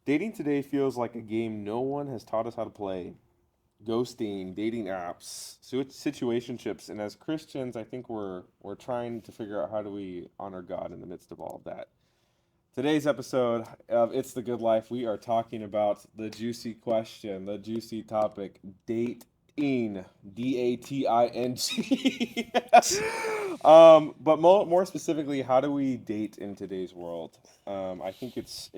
Dating today feels like a game no one has taught us how to play. Ghosting, dating apps, situationships, and as Christians, I think we're trying to figure out how do we honor God in the midst of all of that. Today's episode of It's the Good Life, we are talking about the juicy question, the juicy topic, dating, dating. But more specifically, how do we date in today's world? I think it's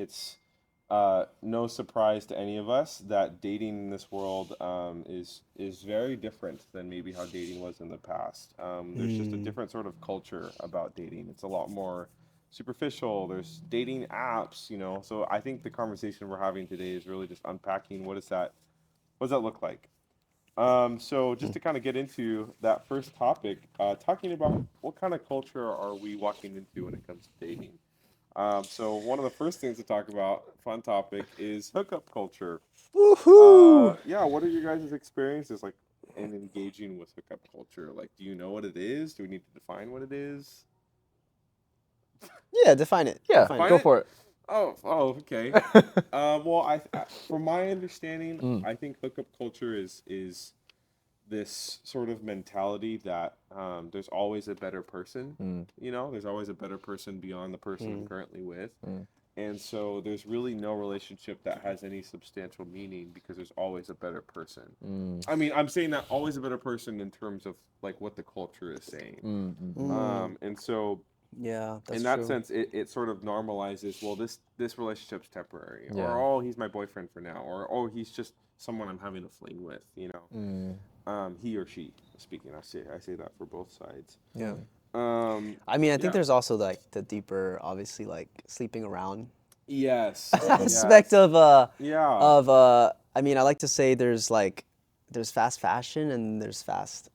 no surprise to any of us that dating in this world is very different than maybe how dating was in the past. There's just a different sort of culture about dating. It's a lot more superficial. There's dating apps, So I think the conversation we're having today is really just unpacking what does that look like? So just to kind of get into that first topic, talking about what kind of culture are we walking into when it comes to dating. So one of the first things to talk about, fun topic, is hookup culture. Woohoo! Yeah, what are your guys' experiences like in engaging with hookup culture? Like, do you know what it is? Do we need to define what it is? Yeah, define it. Yeah, Define Define go it? for it. Okay. Well, from my understanding, Mm. I think hookup culture is this sort of mentality that there's always a better person. There's always a better person beyond the person I'm currently with. And so there's really no relationship that has any substantial meaning because there's always a better person. I mean, I'm saying that always a better person in terms of like what the culture is saying. And so Yeah, that's in that true. sense, it sort of normalizes, well, this relationship's temporary, Yeah. or oh, he's my boyfriend for now, or oh, he's just someone I'm having a fling with, he or she. Speaking, I say that for both sides. Yeah. I I think there's also like the deeper, obviously, like sleeping around yes, aspect yes. of Yeah, I like to say there's fast fashion and there's fast,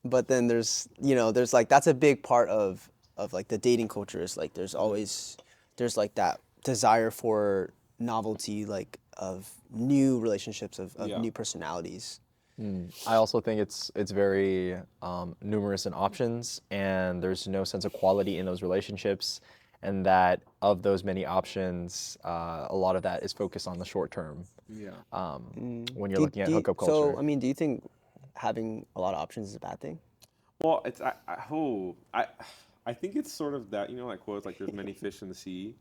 but then there's like that's a big part of like the dating culture is like there's like that desire for novelty, like of new relationships of Yeah. new personalities. I also think it's very numerous in options, and there's no sense of quality in those relationships, and that of those many options, a lot of that is focused on the short term. yeah. When you're looking at hookup culture. So do you think having a lot of options is a bad thing? Well, I think it's sort of that, like quotes like "There's many fish in the sea."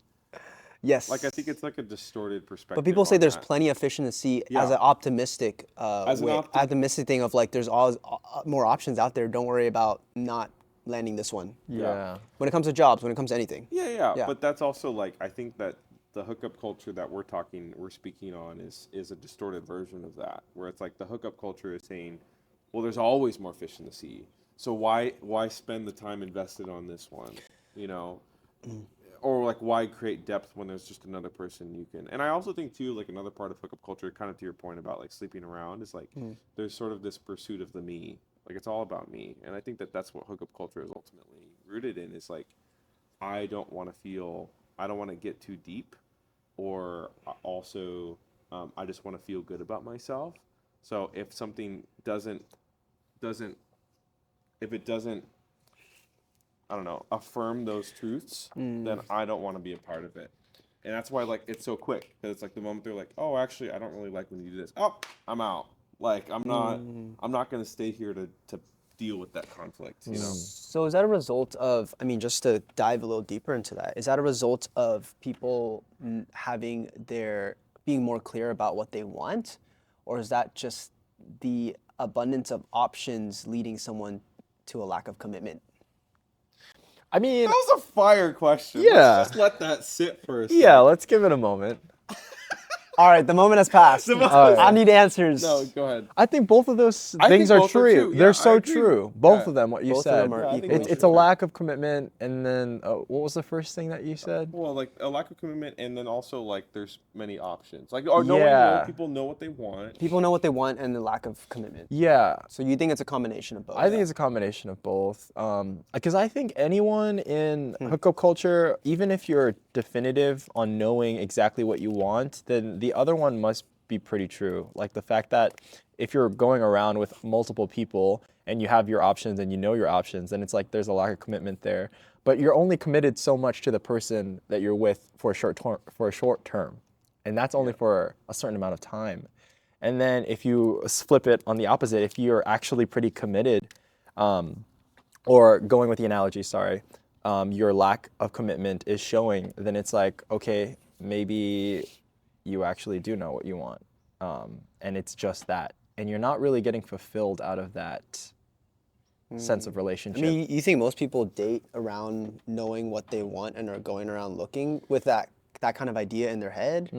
Yes. Like I think it's like a distorted perspective. But people say on there's that. plenty of fish in the sea Yeah. as an optimistic As an way, optim- optimistic thing of like there's always more options out there. Don't worry about not landing this one. Yeah. When it comes to jobs, when it comes to anything. Yeah. Yeah. But that's also like I think that the hookup culture that we're speaking on is a distorted version of that, where it's like the hookup culture is saying, well, there's always more fish in the sea, so why spend the time invested on this one, or like why create depth when there's just another person you can. And I also think too, like another part of hookup culture, kind of to your point about like sleeping around, is like there's sort of this pursuit of the me, like it's all about me, and I think that that's what hookup culture is ultimately rooted in. Is like I don't want to get too deep, or also I just want to feel good about myself. So if something doesn't if it doesn't I don't know, affirm those truths, then I don't want to be a part of it. And that's why like it's so quick, because it's like the moment they're like, oh, actually, I don't really like when you do this. Oh, I'm out. Like I'm not going to stay here to deal with that conflict. So is that a result of, just to dive a little deeper into that, is that a result of people being more clear about what they want? Or is that just the abundance of options leading someone to a lack of commitment? I mean, That was a fire question. Yeah. Let's just let that sit for a second. yeah, let's give it a moment. All right, the moment has passed. I need answers. No, go ahead. I think both of those I things think are both are true. true. Yeah, They're I so agree. true. Both Yeah. of them, what you Both of said. them are Yeah, I think equal. both It's a lack of commitment, and then what was the first thing that you said? Well, like a lack of commitment, and then also like there's many options. Like Yeah. people know what they want. People know what they want and the lack of commitment. Yeah, So you think it's a combination of both? I think it's a combination of both. Because I think anyone in hookup culture, even if you're definitive on knowing exactly what you want, then the other one must be pretty true. Like the fact that if you're going around with multiple people and you have your options and you know your options, then it's like there's a lack of commitment there. But you're only committed so much to the person that you're with for a short term. and that's only for a certain amount of time. And then if you flip it on the opposite, if you're actually pretty committed, or going with the analogy, sorry, your lack of commitment is showing, then it's like, okay, maybe you actually do know what you want, and it's just that, and you're not really getting fulfilled out of that sense of I relationship. mean, you think most people date around knowing what they want and are going around looking with that kind of idea in their head?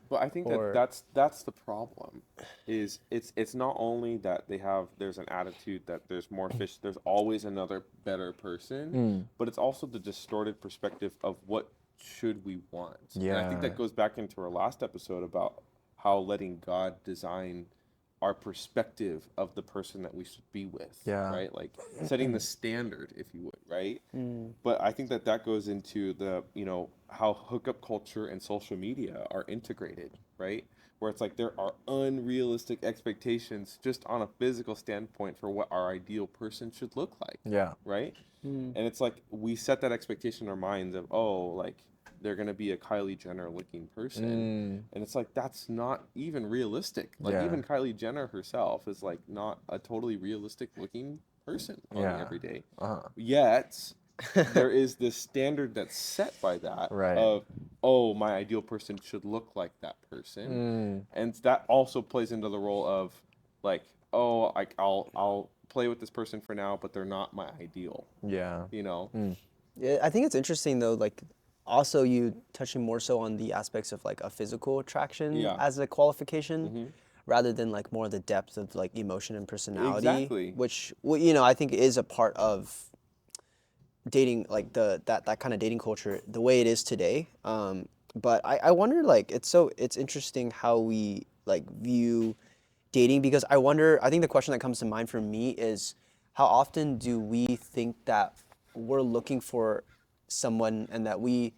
But I think Or- that's the problem. Is it's not only that there's an attitude that there's more fish, there's always another better person, but it's also the distorted perspective of what should we want. And I think Yeah. that goes back into our last episode about how letting God design our perspective of the person that we should be with. Yeah. Right? Like setting the standard, if you would, right? But I think that goes into the, how hookup culture and social media are integrated, right? Where it's like there are unrealistic expectations just on a physical standpoint for what our ideal person should look like, Yeah. right? And it's like we set that expectation in our minds of, oh, like they're going to be a Kylie Jenner looking person. And it's like that's not even realistic. Like Yeah. even Kylie Jenner herself is like not a totally realistic looking person on the everyday. Yet there is this standard that's set by that Right. of, oh, my ideal person should look like that person. And that also plays into the role of like, oh, like I'll play with this person for now, but they're not my ideal, Yeah. Yeah, I think it's interesting though, like also you touching more so on the aspects of like a physical attraction Yeah. as a qualification rather than like more the depth of like emotion and personality. Exactly. Which, well, I think is a part of dating, like that kind of dating culture, the way it is today. But I wonder, like, it's interesting how we like view dating, because I think the question that comes to mind for me is how often do we think that we're looking for someone and that we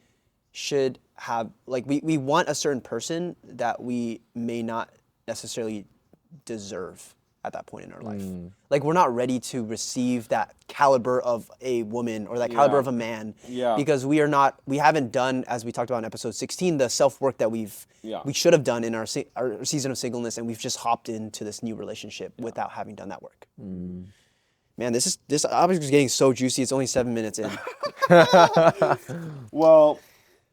should have, like, we want a certain person that we may not necessarily deserve at that point in our life. Like we're not ready to receive that caliber of a woman or that caliber of a man because we haven't done, as we talked about in episode 16, the self-work that we should have done in our season of singleness, and we've just hopped into this new relationship without having done that work. Man, this obviously is getting so juicy. It's only 7 minutes in. Well,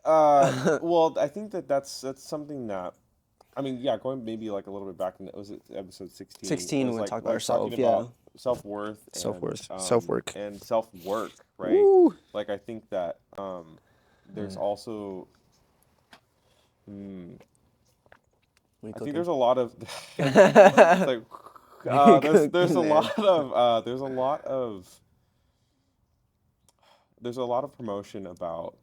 I think that's something that, I mean, yeah, going maybe like a little bit back in was it episode 16? 16 was when we like, talked about talking ourselves, about self-worth, Self-worth, and, self-work. and self-work, right? Woo. Like I think that there's also, What are you I think cooking? there's a lot of it's like there's a Man. lot of there's a lot of promotion about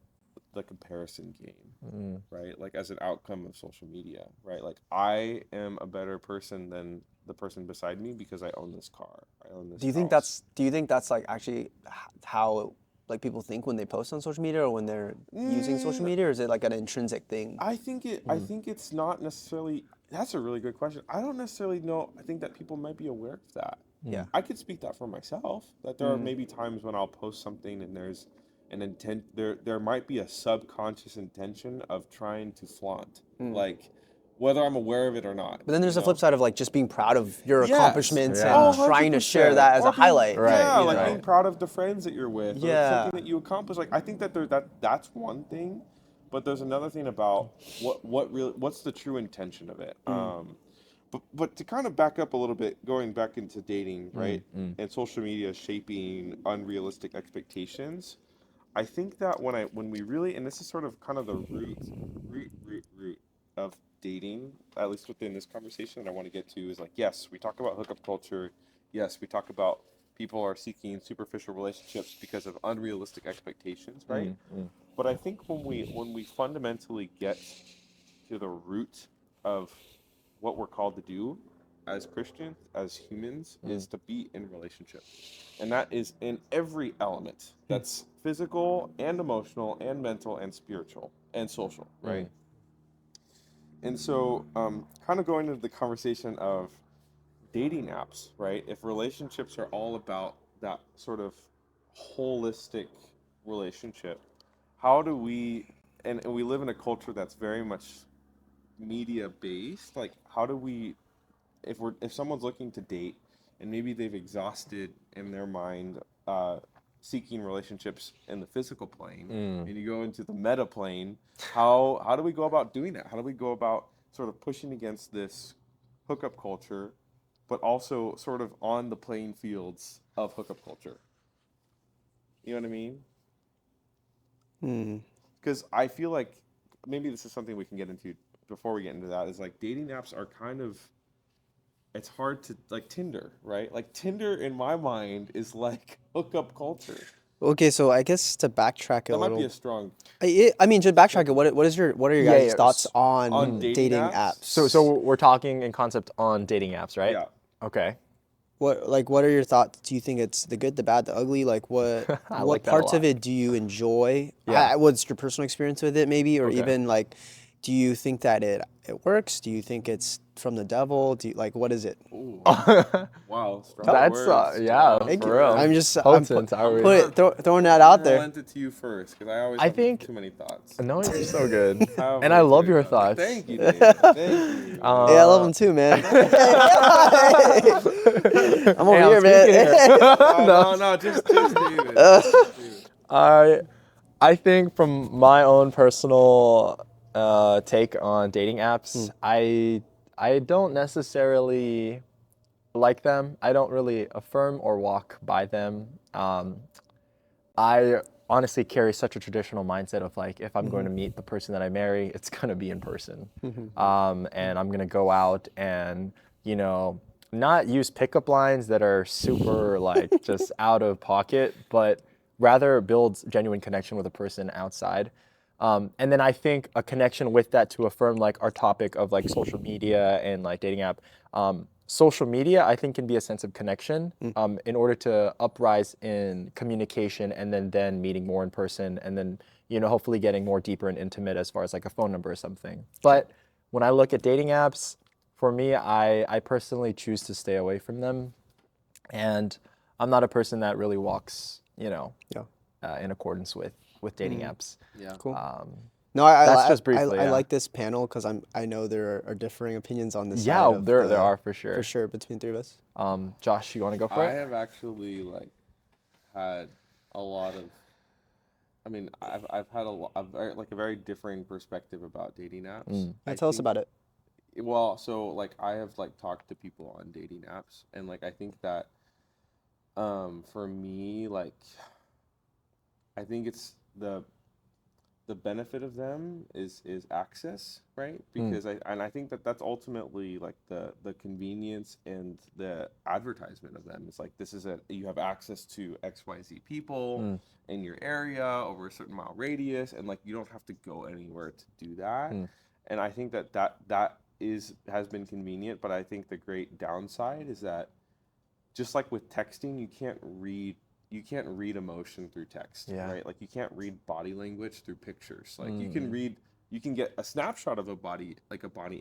the comparison game, right? Like as an outcome of social media, right? Like I am a better person than the person beside me because I own this car, I own this Do you think house. that's like actually how like people think when they post on social media or when they're using social media, or is it like an intrinsic thing? I think it's not necessarily. That's a really good question. I don't necessarily know. I think that people might be aware of that. Yeah. I could speak that for myself. That there are maybe times when I'll post something and there's an intent. There might be a subconscious intention of trying to flaunt, like whether I'm aware of it or not. But then there's the flip side of like just being proud of your Yes. accomplishments Yeah. and trying to share that as Or a being- highlight. Right, Yeah, you like know. being proud of the friends that you're with, or Yeah. something that you accomplish. Like I think that that's one thing, but there's another thing about what's the true intention of it. But to kind of back up a little bit, going back into dating, right, and social media shaping unrealistic expectations. I think that when we really, and this is sort of kind of the root of dating, at least within this conversation that I want to get to, is like, yes, we talk about hookup culture. Yes, we talk about people are seeking superficial relationships because of unrealistic expectations, right? But I think when we fundamentally get to the root of what we're called to do as Christians, as humans, is to be in relationship. And that is in every element. That's physical and emotional and mental and spiritual and social, right? And so kind of going into the conversation of dating apps, right? If relationships are all about that sort of holistic relationship, how do we, and we live in a culture that's very much media based, like how do we, if someone's looking to date and maybe they've exhausted in their mind seeking relationships in the physical plane, and you go into the meta plane, how do we go about doing that? How do we go about sort of pushing against this hookup culture, but also sort of on the playing fields of hookup culture? You know what I mean? Hmm. Because I feel like maybe this is something we can get into before we get into that, is like dating apps are kind of, it's hard to, like Tinder, right? Like Tinder in my mind is like hookup culture. Okay, so I guess to backtrack a That might be little, a strong I mean, to backtrack it, what are your Yeah, guys' yeah, thoughts on on dating dating apps? apps? So we're talking in concept on dating apps, right? Yeah. Okay. What are your thoughts? Do you think it's the good, the bad, the ugly? Like what I what like that a parts of lot. it do you enjoy? Yeah. What's your personal experience with it maybe, or Okay. even like, do you think that it works? Do you think it's from the devil? Do you, like, what is it? Ooh. Wow. Strong That's words. yeah, Strong for real. words. Potent. I would- Throwing that out I'm gonna there. lend it to you first, because I always I have think- too many thoughts. No, you're so good. I have And way I too love many your thoughts. thoughts. Thank you, David. Thank you. Hey, I love them too, man. I'm over Hey, here, I'm man. speaking here. No, just David. Just David. I think from my own personal take on dating apps, I don't necessarily like them. I don't really affirm or walk by them. I honestly carry such a traditional mindset of like, if I'm going to meet the person that I marry, it's going to be in person. And I'm going to go out and, not use pickup lines that are super like just out of pocket, but rather build genuine connection with a person outside. And then I think a connection with that to affirm like our topic of like social media and like dating app. Social media, I think, can be a sense of connection in order to uprise in communication and then meeting more in person and then, hopefully getting more deeper and intimate as far as like a phone number or something. But when I look at dating apps, for me, I personally choose to stay away from them. And I'm not a person that really walks, in accordance with dating apps. Yeah. Cool. No, That's just briefly, I yeah. like this panel because I know there are differing opinions on this side Yeah, of there the- are for sure. for sure between the three of us. Josh, you want to go for I it? have actually like had a lot of. I mean, I've had a very differing perspective about dating apps. Tell us about it. Well, so like I have like talked to people on dating apps, and like I think that for me, like I think it's the benefit of them is access, right? Because I think that that's ultimately like the convenience and the advertisement of them. It's like you have access to XYZ people in your area over a certain mile radius, and like you don't have to go anywhere to do that. And I think that has been convenient, but I think the great downside is that just like with texting, you can't read emotion through text, right? Like you can't read body language through pictures. Like you can get a snapshot of a body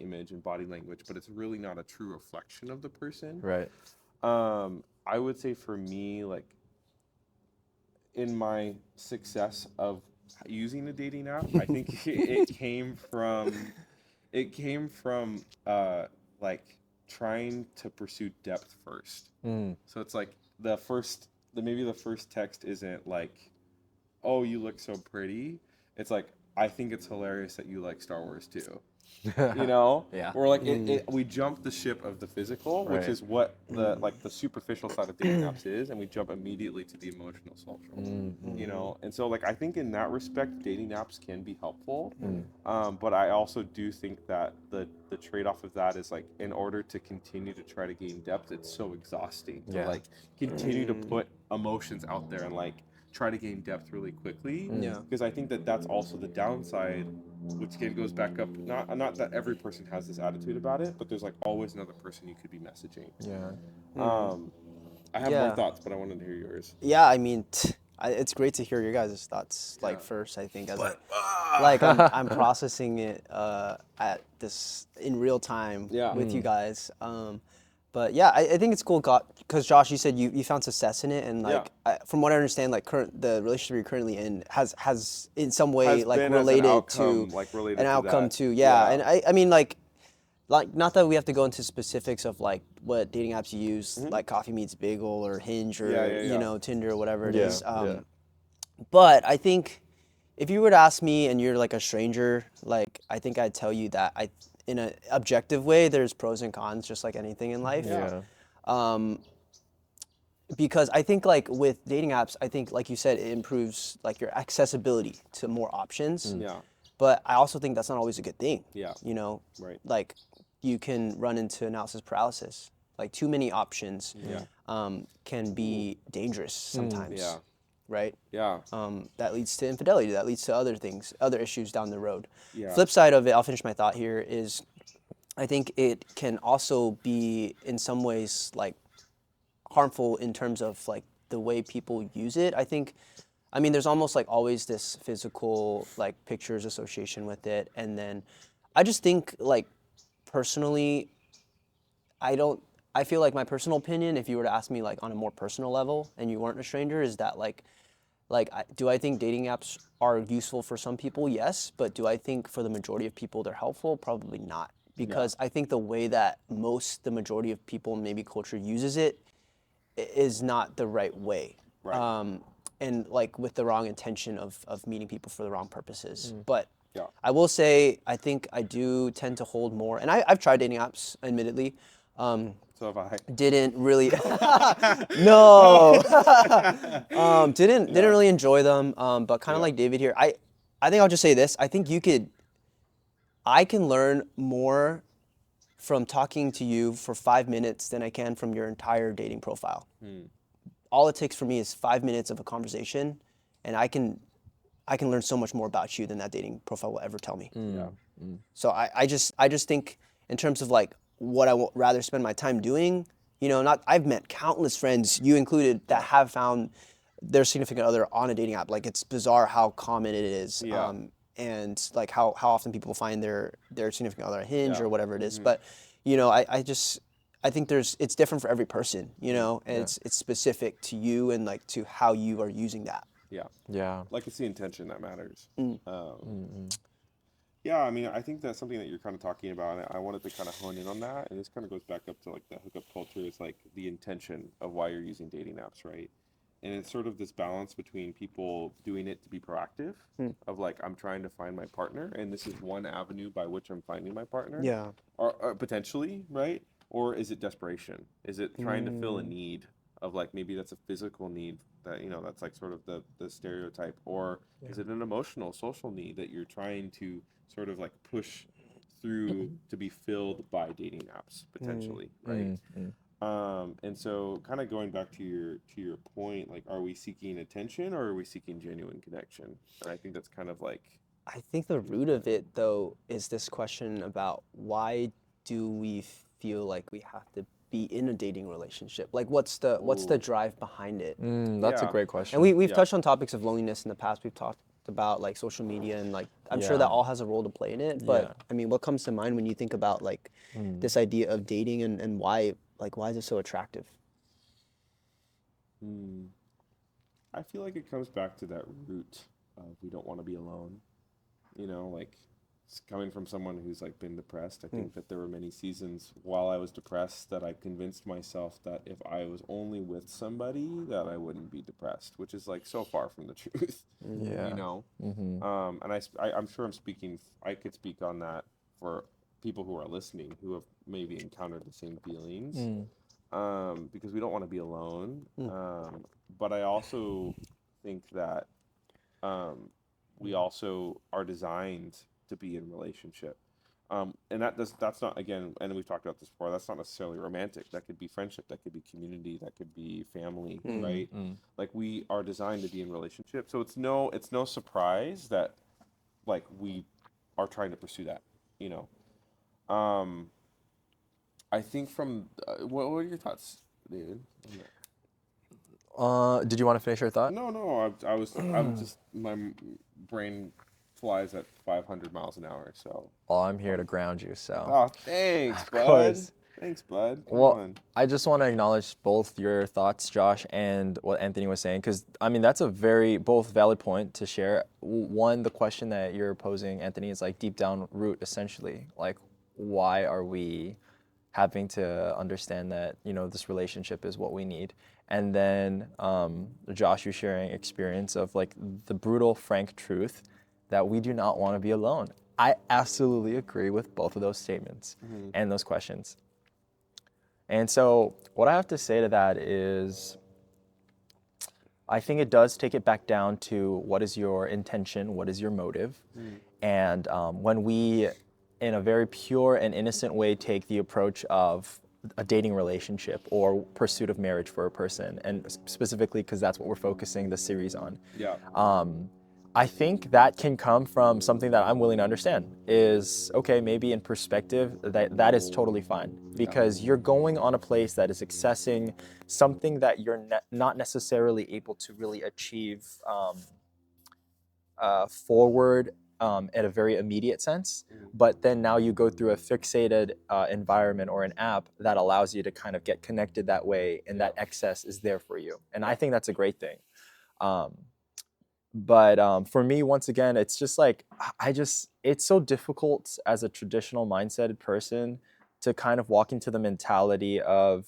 image and body language, but it's really not a true reflection of the person. Right. I would say for me, like in my success of using a dating app, I think it came from like trying to pursue depth first. So it's like maybe the first text isn't like, oh, you look so pretty. It's like, I think it's hilarious that you like Star Wars too. Yeah. Or like we jump the ship of the physical, which Right. is what the superficial side of dating apps is, and we jump immediately to the emotional social. And so like I think in that respect, dating apps can be helpful, but I also do think that the trade-off of that is like in order to continue to try to gain depth, it's so exhausting to like continue to put emotions out there and like try to gain depth really quickly. Yeah. Because I think that that's also the downside, which again goes back up. Not that every person has this attitude about it, but there's like always another person you could be messaging. Yeah. I have Yeah. more thoughts, but I wanted to hear yours. Yeah, I mean, it's great to hear your guys' thoughts. Like first, I think I'm processing it at this in real time with you guys. But yeah, I think it's cool because Josh, you said you found success in it, and like from what I understand, like the relationship you're currently in has in some way Has like been as an related outcome, to like, related an to outcome that. to and I mean like not that we have to go into specifics of like what dating apps you use, like Coffee Meets Bagel or Hinge or you know Tinder or whatever it is. But I think if you were to ask me and you're like a stranger, like I think I'd tell you that in an objective way, there's pros and cons, just like anything in life. Because I think like with dating apps, I think like you said, it improves like your accessibility to more options. But I also think that's not always a good thing. You know, like you can run into analysis paralysis. Like too many options can be dangerous sometimes. Right? That leads to infidelity. That leads to other things, other issues down the road. Flip side of it, I'll finish my thought here, is I think it can also be in some ways like harmful in terms of like the way people use it. I mean, there's almost like always this physical like pictures association with it. And then I just think like personally, I feel like my personal opinion, if you were to ask me like on a more personal level and you weren't a stranger, is that do I think dating apps are useful for some people? Yes. But do I think for the majority of people they're helpful? Probably not. Because I think the way that the majority of people in maybe culture uses it is not the right way. And like with the wrong intention of meeting people for the wrong purposes. But I will say, I think I do tend to hold more, and I've tried dating apps, admittedly. So have I. Didn't really, no. Didn't really enjoy them. But kind of like David here, I think I'll just say this. I think I can learn more from talking to you for 5 minutes than I can from your entire dating profile. All it takes for me is 5 minutes of a conversation, and I can learn so much more about you than that dating profile will ever tell me. So I just think in terms of like what I would rather spend my time doing, you know, I've met countless friends, you included, that have found their significant other on a dating app. Like it's bizarre how common it is. And like how often people find their significant other on Hinge or whatever it is. But, you know, I think it's different for every person, you know, and it's specific to you and like to how you are using that. Like it's the intention that matters. Yeah, I mean, I think that's something that you're kind of talking about, and I wanted to kind of hone in on that, and this kind of goes back up to like the hookup culture, is like the intention of why you're using dating apps, right? And it's sort of this balance between people doing it to be proactive, of like, I'm trying to find my partner, and this is one avenue by which I'm finding my partner. Or potentially, right? Or is it desperation? Is it trying to fill a need of like, maybe that's a physical need that, you know, that's like sort of the stereotype, or is it an emotional, social need that you're trying to sort of like push through to be filled by dating apps potentially, right? And so kind of going back to your point, like, are we seeking attention or are we seeking genuine connection? And I think that's kind of like, I think the root of it though is this question about why do we feel like we have to be in a dating relationship? Like what's the drive behind it? That's a great question. And we've touched on topics of loneliness in the past. We've talked about like social media, and like I'm sure that all has a role to play in it. But I mean, what comes to mind when you think about like this idea of dating and why is it so attractive? I feel like it comes back to that root of we don't want to be alone. You know, like it's coming from someone who's like been depressed. I think that there were many seasons while I was depressed that I convinced myself that if I was only with somebody that I wouldn't be depressed, which is like so far from the truth. You know? And I'm sure I could speak on that for people who are listening who have maybe encountered the same feelings. Because we don't want to be alone. But I also think that we also are designed to be in relationship. And that's not, again, and we've talked about this before, that's not necessarily romantic. That could be friendship, that could be community, that could be family, right? Like we are designed to be in relationship. So it's no surprise that like we are trying to pursue that, you know. I think from what are your thoughts, David? Did you want to finish your thought? No, I'm just, my brain flies at 500 miles an hour, so. Oh, I'm here to ground you, so. Oh, thanks, Of bud. course. Thanks, bud. Come Well, on. I just want to acknowledge both your thoughts, Josh, and what Anthony was saying, because I mean that's a very both valid point to share. One, the question that you're posing, Anthony, is like deep down root, essentially, like why are we having to understand that this relationship is what we need, and then Josh, you sharing experience of like the brutal, frank truth that we do not want to be alone. I absolutely agree with both of those statements and those questions. And so what I have to say to that is I think it does take it back down to what is your intention, what is your motive. And when we, in a very pure and innocent way, take the approach of a dating relationship or pursuit of marriage for a person, and specifically because that's what we're focusing the series on, Yeah. I think that can come from something that I'm willing to understand is, okay, maybe in perspective, that is totally fine because you're going on a place that is accessing something that you're not necessarily able to really achieve forward at a very immediate sense. But then now you go through a fixated environment or an app that allows you to kind of get connected that way, and that excess is there for you. And I think that's a great thing. But for me, once again, it's just like, it's so difficult as a traditional mindseted person to kind of walk into the mentality of,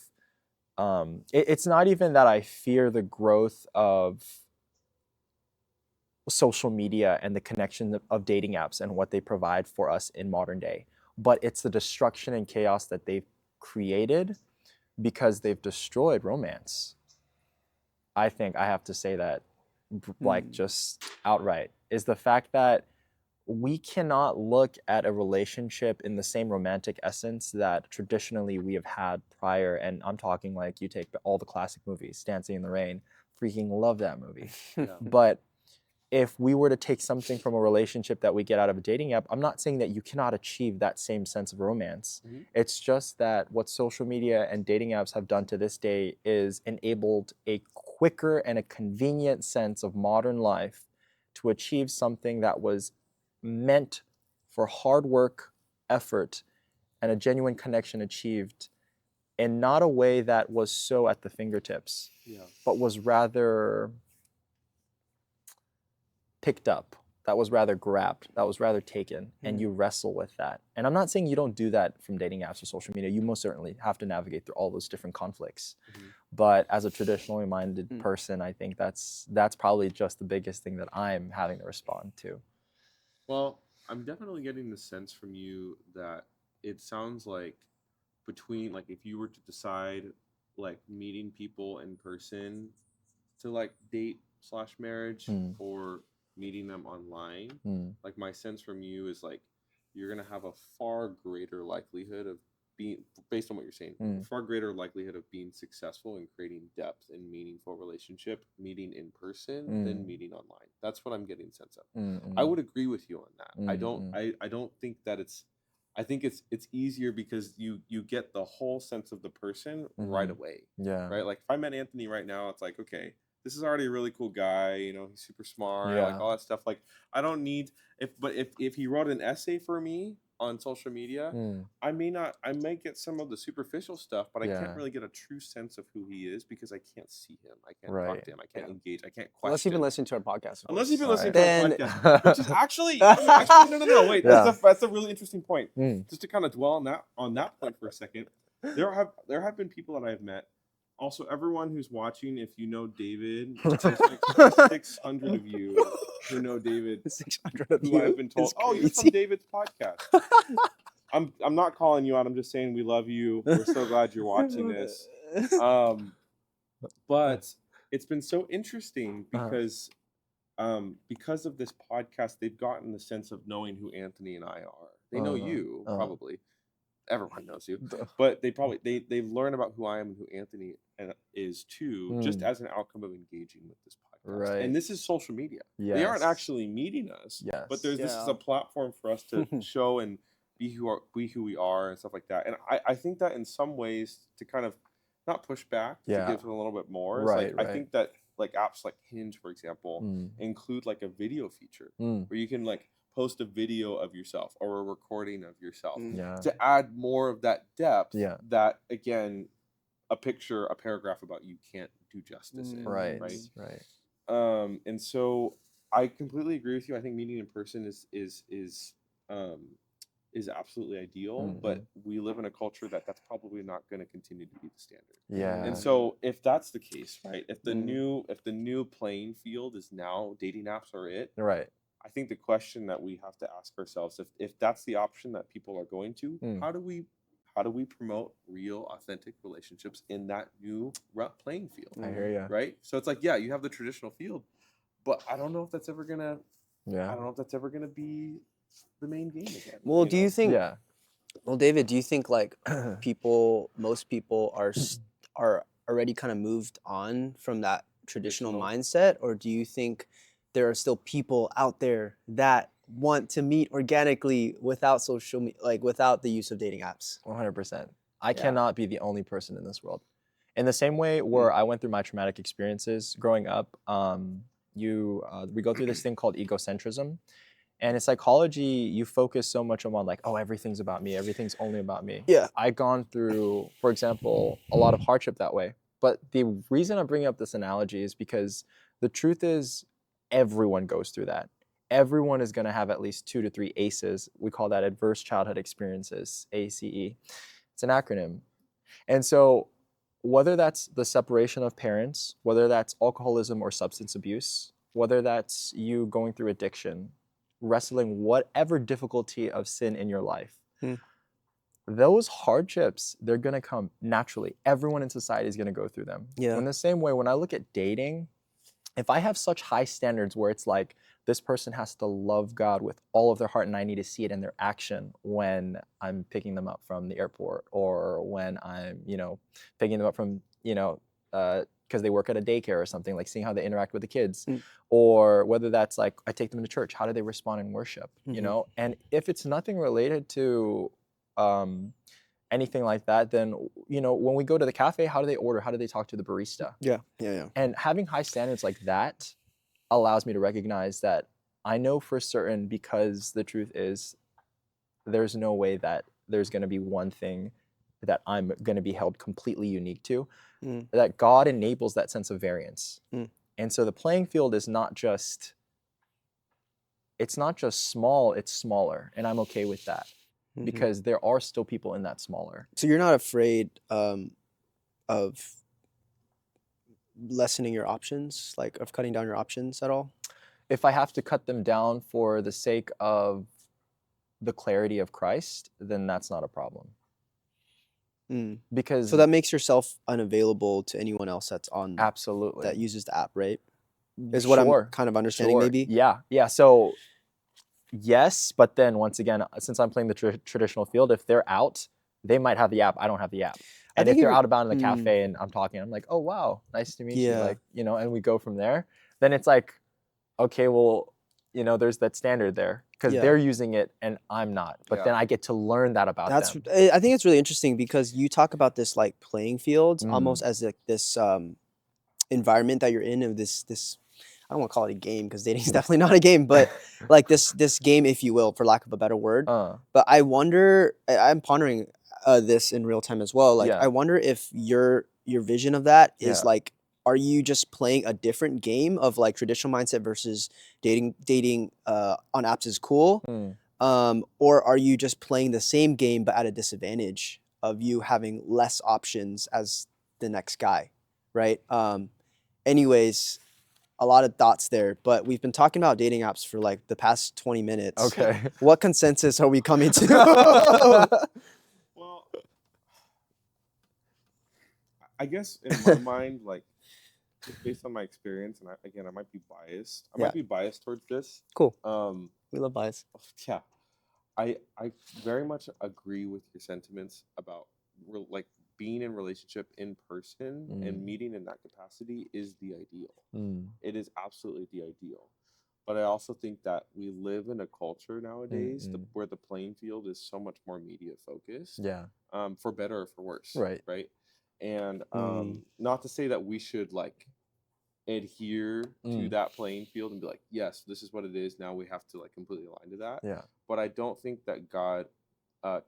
it's not even that I fear the growth of social media and the connection of dating apps and what they provide for us in modern day, but it's the destruction and chaos that they've created because they've destroyed romance. I think I have to say that like just outright is the fact that we cannot look at a relationship in the same romantic essence that traditionally we have had prior. And I'm talking like you take all the classic movies, Dancing in the Rain, freaking love that movie. But if we were to take something from a relationship that we get out of a dating app, I'm not saying that you cannot achieve that same sense of romance. It's just that what social media and dating apps have done to this day is enabled a quicker and a convenient sense of modern life to achieve something that was meant for hard work, effort, and a genuine connection achieved in not a way that was so at the fingertips, but was rather picked up, that was rather grabbed, that was rather taken, and you wrestle with that. And I'm not saying you don't do that from dating apps or social media. You most certainly have to navigate through all those different conflicts. But as a traditionally minded person, I think that's probably just the biggest thing that I'm having to respond to. Well, I'm definitely getting the sense from you that it sounds like between, like, if you were to decide, like, meeting people in person to, like, date slash marriage or meeting them online, like, my sense from you is, like, you're going to have a far greater likelihood of being, based on what you're saying, far greater likelihood of being successful in creating depth and meaningful relationship meeting in person than meeting online. That's what I'm getting sense of. I would agree with you on that. I don't think that I think it's easier because you get the whole sense of the person right away. Right? Like if I met Anthony right now, it's like, okay, this is already a really cool guy, he's super smart, like all that stuff. Like I don't need if he wrote an essay for me on social media, I might get some of the superficial stuff, but I can't really get a true sense of who he is because I can't see him. I can't talk to him. I can't engage. I can't question. Unless you've been listening to our podcast. Unless you've been listening to Then- our podcast, which is actually no. Wait, that's a really interesting point. Just to kind of dwell on that point for a second, there have been people that I've met. Also, everyone who's watching, if you know David, there's like 600 of you who know David. 600 of who you. I've been told, is oh, you're from crazy. David's podcast. I'm not calling you out. I'm just saying we love you. We're so glad you're watching this. But it's been so interesting because of this podcast, they've gotten the sense of knowing who Anthony and I are. They know you probably. Everyone knows you, but they learn about who I am and who Anthony is too, just as an outcome of engaging with this podcast. Right. And this is social media. They aren't actually meeting us, but this is a platform for us to show and be who we are and stuff like that. And I think that in some ways to kind of not push back, to give it a little bit more. Right, I think that like apps like Hinge, for example, include like a video feature where you can like post a video of yourself or a recording of yourself Yeah. to add more of that depth. Yeah. That again, a picture, a paragraph about you can't do justice in. Right. Right. Right. And so I completely agree with you. I think meeting in person is absolutely ideal, but we live in a culture that's probably not going to continue to be the standard. Yeah. And so if that's the case, right? If the new playing field is now dating apps are it, Right. I think the question that we have to ask ourselves, if that's the option that people are going to, how do we promote real, authentic relationships in that new playing field? I hear you. Right? So it's like, yeah, you have the traditional field, but I don't know if that's ever gonna. Yeah. I don't know if that's ever gonna be the main game again. Well, do you think? Yeah. Well, David, do you think like most people are already kind of moved on from that traditional mindset, or do you think there are still people out there that want to meet organically without without the use of dating apps? 100%. I cannot be the only person in this world. In the same way where I went through my traumatic experiences growing up, we go through this thing called egocentrism. And in psychology, you focus so much on like, oh, everything's about me. Everything's only about me. Yeah. I've gone through, for example, a lot of hardship that way. But the reason I'm bringing up this analogy is because the truth is everyone goes through that. Everyone is going to have at least 2 to 3 ACEs. We call that adverse childhood experiences, ACE. It's an acronym. And so whether that's the separation of parents, whether that's alcoholism or substance abuse, whether that's you going through addiction, wrestling whatever difficulty of sin in your life, those hardships, they're going to come naturally. Everyone in society is going to go through them. Yeah. In the same way, when I look at dating, if I have such high standards where it's like this person has to love God with all of their heart and I need to see it in their action when I'm picking them up from the airport or when I'm, picking them up from, because they work at a daycare or something, like seeing how they interact with the kids, or whether that's like I take them to church, how do they respond in worship, And if it's nothing related to anything like that, then when we go to the cafe, how do they order? How do they talk to the barista? Yeah. And having high standards like that allows me to recognize that I know for certain, because the truth is there's no way that there's going to be one thing that I'm going to be held completely unique to, that God enables that sense of variance. And so the playing field is not just small, it's smaller. And I'm okay with that because there are still people in that smaller. So you're not afraid of lessening your options, like of cutting down your options at all? If I have to cut them down for the sake of the clarity of Christ, then that's not a problem. Because so that makes yourself unavailable to anyone else that's on absolutely that uses the app, right? Is what I'm kind of understanding, maybe. Yeah. So yes, but then once again, since I'm playing the traditional field, if they're out, they might have the app. I don't have the app. And if they're out about in the cafe and I'm talking, I'm like, oh wow, nice to meet you. Like, and we go from there. Then it's like, okay, well, there's that standard there because they're using it and I'm not. But then I get to learn that about them. I think it's really interesting because you talk about this like playing fields almost as like this environment that you're in, of this I don't want to call it a game because dating is definitely not a game, but like this game, if you will, for lack of a better word. But I wonder, I'm pondering this in real time as well. Like I wonder if your vision of that is like, are you just playing a different game of like traditional mindset versus dating on apps is cool? Or are you just playing the same game but at a disadvantage of you having less options as the next guy, right? Anyways, a lot of thoughts there, but we've been talking about dating apps for like the past 20 minutes. Okay. What consensus are we coming to? Well, I guess in my mind, like, just based on my experience, and I might be biased. I might be biased towards this. Cool. We love bias. Yeah, I very much agree with your sentiments about like being in relationship in person and meeting in that capacity is the ideal. It is absolutely the ideal. But I also think that we live in a culture nowadays where the playing field is so much more media focused. Yeah. For better or for worse. Right. Right. And not to say that we should like adhere to that playing field and be like, yes, this is what it is. Now we have to like completely align to that. Yeah. But I don't think that God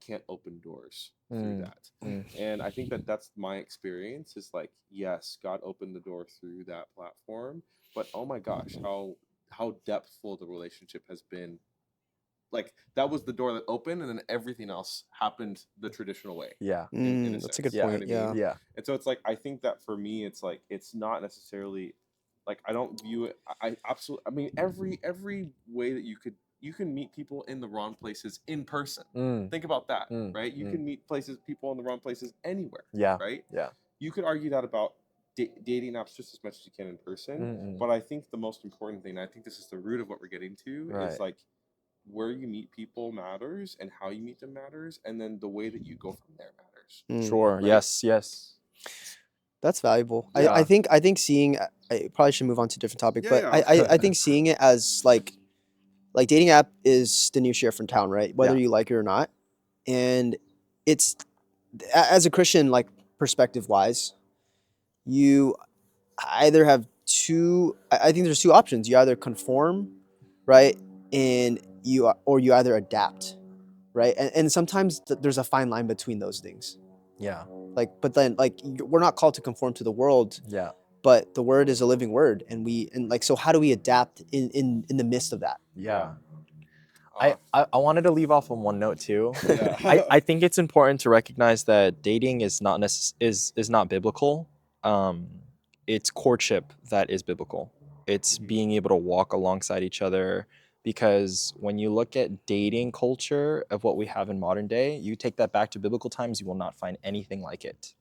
can't open doors through that. And I think that that's my experience is like, yes, God opened the door through that platform, but oh my gosh, how depthful the relationship has been. Like that was the door that opened, and then everything else happened the traditional way. Yeah. In a That's a sense, good you know point. what I mean? Yeah. Yeah. And so it's like I think that for me, it's like it's not necessarily like I don't view it. I absolutely. I mean, every way that you can meet people in the wrong places in person. Think about that, right? You can meet people in the wrong places anywhere. Yeah. Right. Yeah. You could argue that about dating apps just as much as you can in person. But I think the most important thing, I think this is the root of what we're getting to, Right. is like where you meet people matters and how you meet them matters, and then the way that you go from there matters. Sure. Right? Yes. Yes. That's valuable. Yeah. I think seeing, I probably should move on to a different topic, Yeah, but yeah. I think seeing it as like dating app is the new sheriff from town, right? Whether Yeah. you like it or not. And it's, as a Christian, like perspective wise, you either have I think there's two options. You either conform, right? And or you either adapt, right? And sometimes there's a fine line between those things. Yeah. Like, but then like we're not called to conform to the world, Yeah. but the word is a living word, and like, so how do we adapt in the midst of that? Yeah. I wanted to leave off on one note too. Yeah. I think it's important to recognize that dating is not is not biblical. It's courtship that is biblical. It's being able to walk alongside each other, because when you look at dating culture of what we have in modern day, you take that back to biblical times, you will not find anything like it.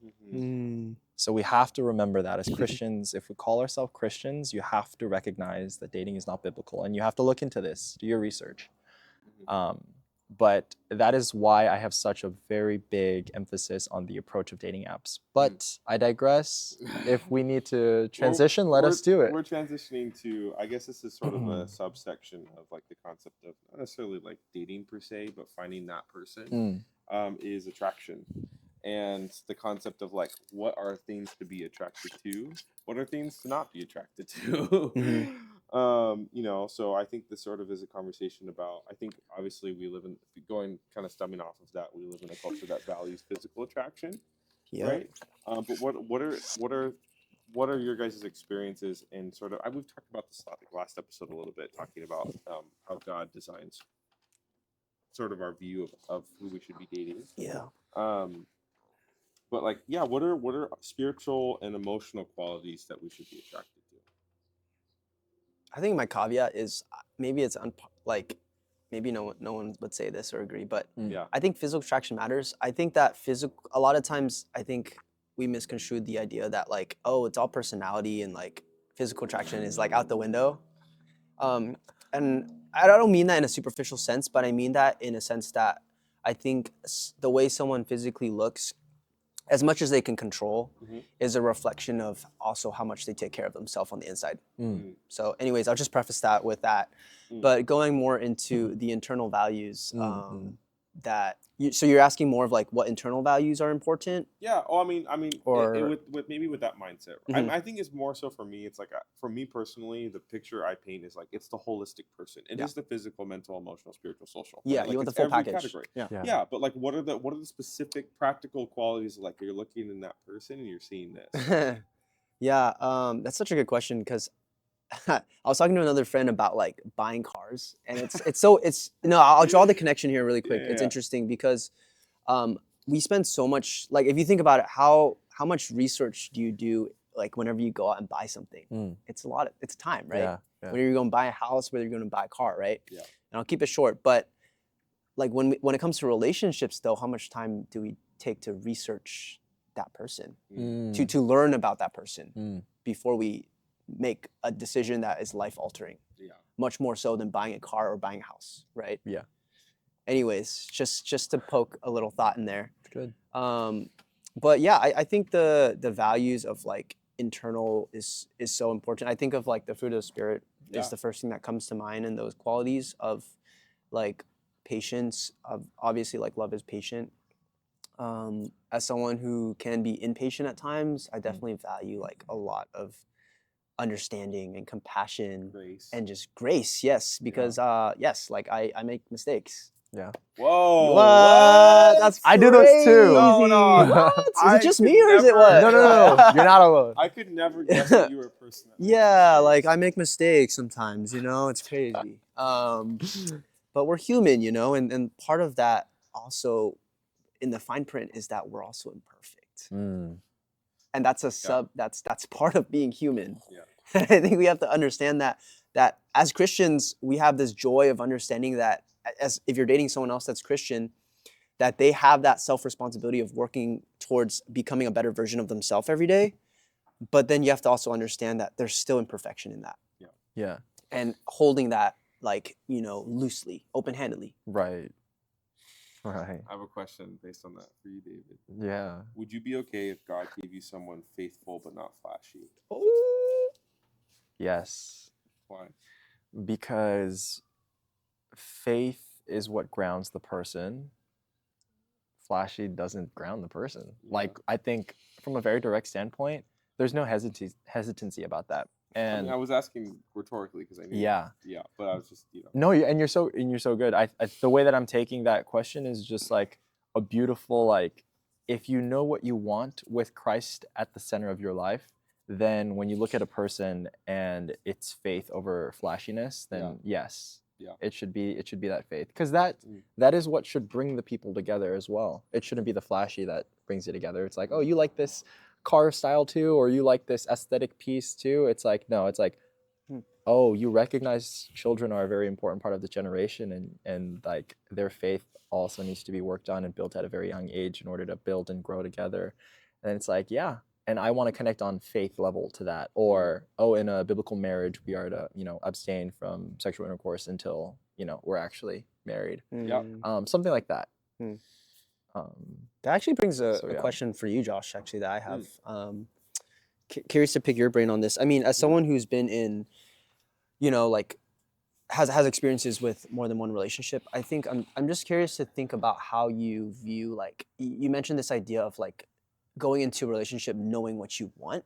So we have to remember that as Christians, if we call ourselves Christians, you have to recognize that dating is not biblical, and you have to look into this, do your research. But that is why I have such a very big emphasis on the approach of dating apps. But I digress. If we need to transition, let us do it. We're transitioning to, I guess this is sort of a subsection of like the concept of not necessarily like dating per se, but finding that person is attraction. And the concept of like, what are things to be attracted to? What are things to not be attracted to? You know, so I think this sort of is a conversation about, I think obviously we live in, going kind of stemming off of that, we live in a culture that values physical attraction, right? But what are your guys' experiences and sort of, we've talked about this last episode a little bit, talking about how God designs sort of our view of who we should be dating. But like, yeah, what are spiritual and emotional qualities that we should be attracted to? I think my caveat is maybe it's like maybe no one would say this or agree, but Yeah. I think physical attraction matters. I think that a lot of times I think we misconstrued the idea that like, oh, it's all personality and like physical attraction is like out the window. And I don't mean that in a superficial sense, but I mean that in a sense that I think the way someone physically looks, as much as they can control, is a reflection of also how much they take care of themselves on the inside. So anyways, I'll just preface that with that. But going more into the internal values, so you're asking more of like what internal values are important? Yeah. Oh, I mean, Or with maybe with that mindset, I think it's more so for me. It's like for me personally, the picture I paint is like it's the holistic person. It is the physical, mental, emotional, spiritual, social. Yeah, Like, you want the it's full every package. category. Yeah. Yeah, but like, what are the specific practical qualities? Like you're looking in that person and you're seeing this. Yeah, that's such a good question because I was talking to another friend about like buying cars, and I'll draw the connection here really quick. It's interesting because we spend so much, like if you think about it, how much research do you do like whenever you go out and buy something? It's it's time, right? Yeah. Whether you're going to buy a house, whether you're going to buy a car, right? Yeah. And I'll keep it short, but like when it comes to relationships though, how much time do we take to research that person, to learn about that person before we make a decision that is life altering? Yeah. Much more so than buying a car or buying a house, right? Yeah. Anyways, just to poke a little thought in there. Good. But yeah, I think the values of like internal is so important. I think of like the fruit of the spirit is the first thing that comes to mind, and those qualities of like patience, of obviously like love is patient. As someone who can be impatient at times, I definitely value like a lot of understanding and compassion Grace. and just grace. Yes, because yes, like I make mistakes. Yeah. Whoa. What? That's I do those too. No, no. crazy. What? Is I it just could me or is it never- what? No. You're not alone. I could never guess that you were a person that makes Yeah, like mistakes. I make mistakes sometimes, you know, it's crazy. But we're human, you know, and part of that also in the fine print is that we're also imperfect. Mm. And that's that's part of being human. Yeah. I think we have to understand that as Christians, we have this joy of understanding that as if you're dating someone else that's Christian, that they have that self-responsibility of working towards becoming a better version of themselves every day. But then you have to also understand that there's still imperfection in that. Yeah. And holding that like, you know, loosely, open-handedly. Right. Right. I have a question based on that for you, David. Yeah. Would you be okay if God gave you someone faithful but not flashy? Yes. Why? Because faith is what grounds the person. Flashy doesn't ground the person. Yeah. Like, I think from a very direct standpoint, there's no hesitancy about that. I And mean, I was asking rhetorically because I knew. yeah. Yeah, but I was just, you know. No, and you're so good. I the way that I'm taking that question is just like a beautiful, like, if you know what you want with Christ at the center of your life, then when you look at a person and it's faith over flashiness, then yes, Yeah. it should be that faith, because that is what should bring the people together as well. It shouldn't be the flashy that brings you together. It's like, oh, you like this car style too, or you like this aesthetic piece too. It's like, no, it's like, oh, you recognize children are a very important part of the generation, and like their faith also needs to be worked on and built at a very young age in order to build and grow together. And it's like, yeah, and I want to connect on faith level to that. Or, oh, in a biblical marriage, we are to, you know, abstain from sexual intercourse until, you know, we're actually married. Yeah. Something like that. That actually brings a So, yeah. question for you, Josh, actually, that I have. Curious to pick your brain on this. I mean, as someone who's been in, you know, like has experiences with more than one relationship, I think I'm just curious to think about how you view, like, you mentioned this idea of like going into a relationship knowing what you want.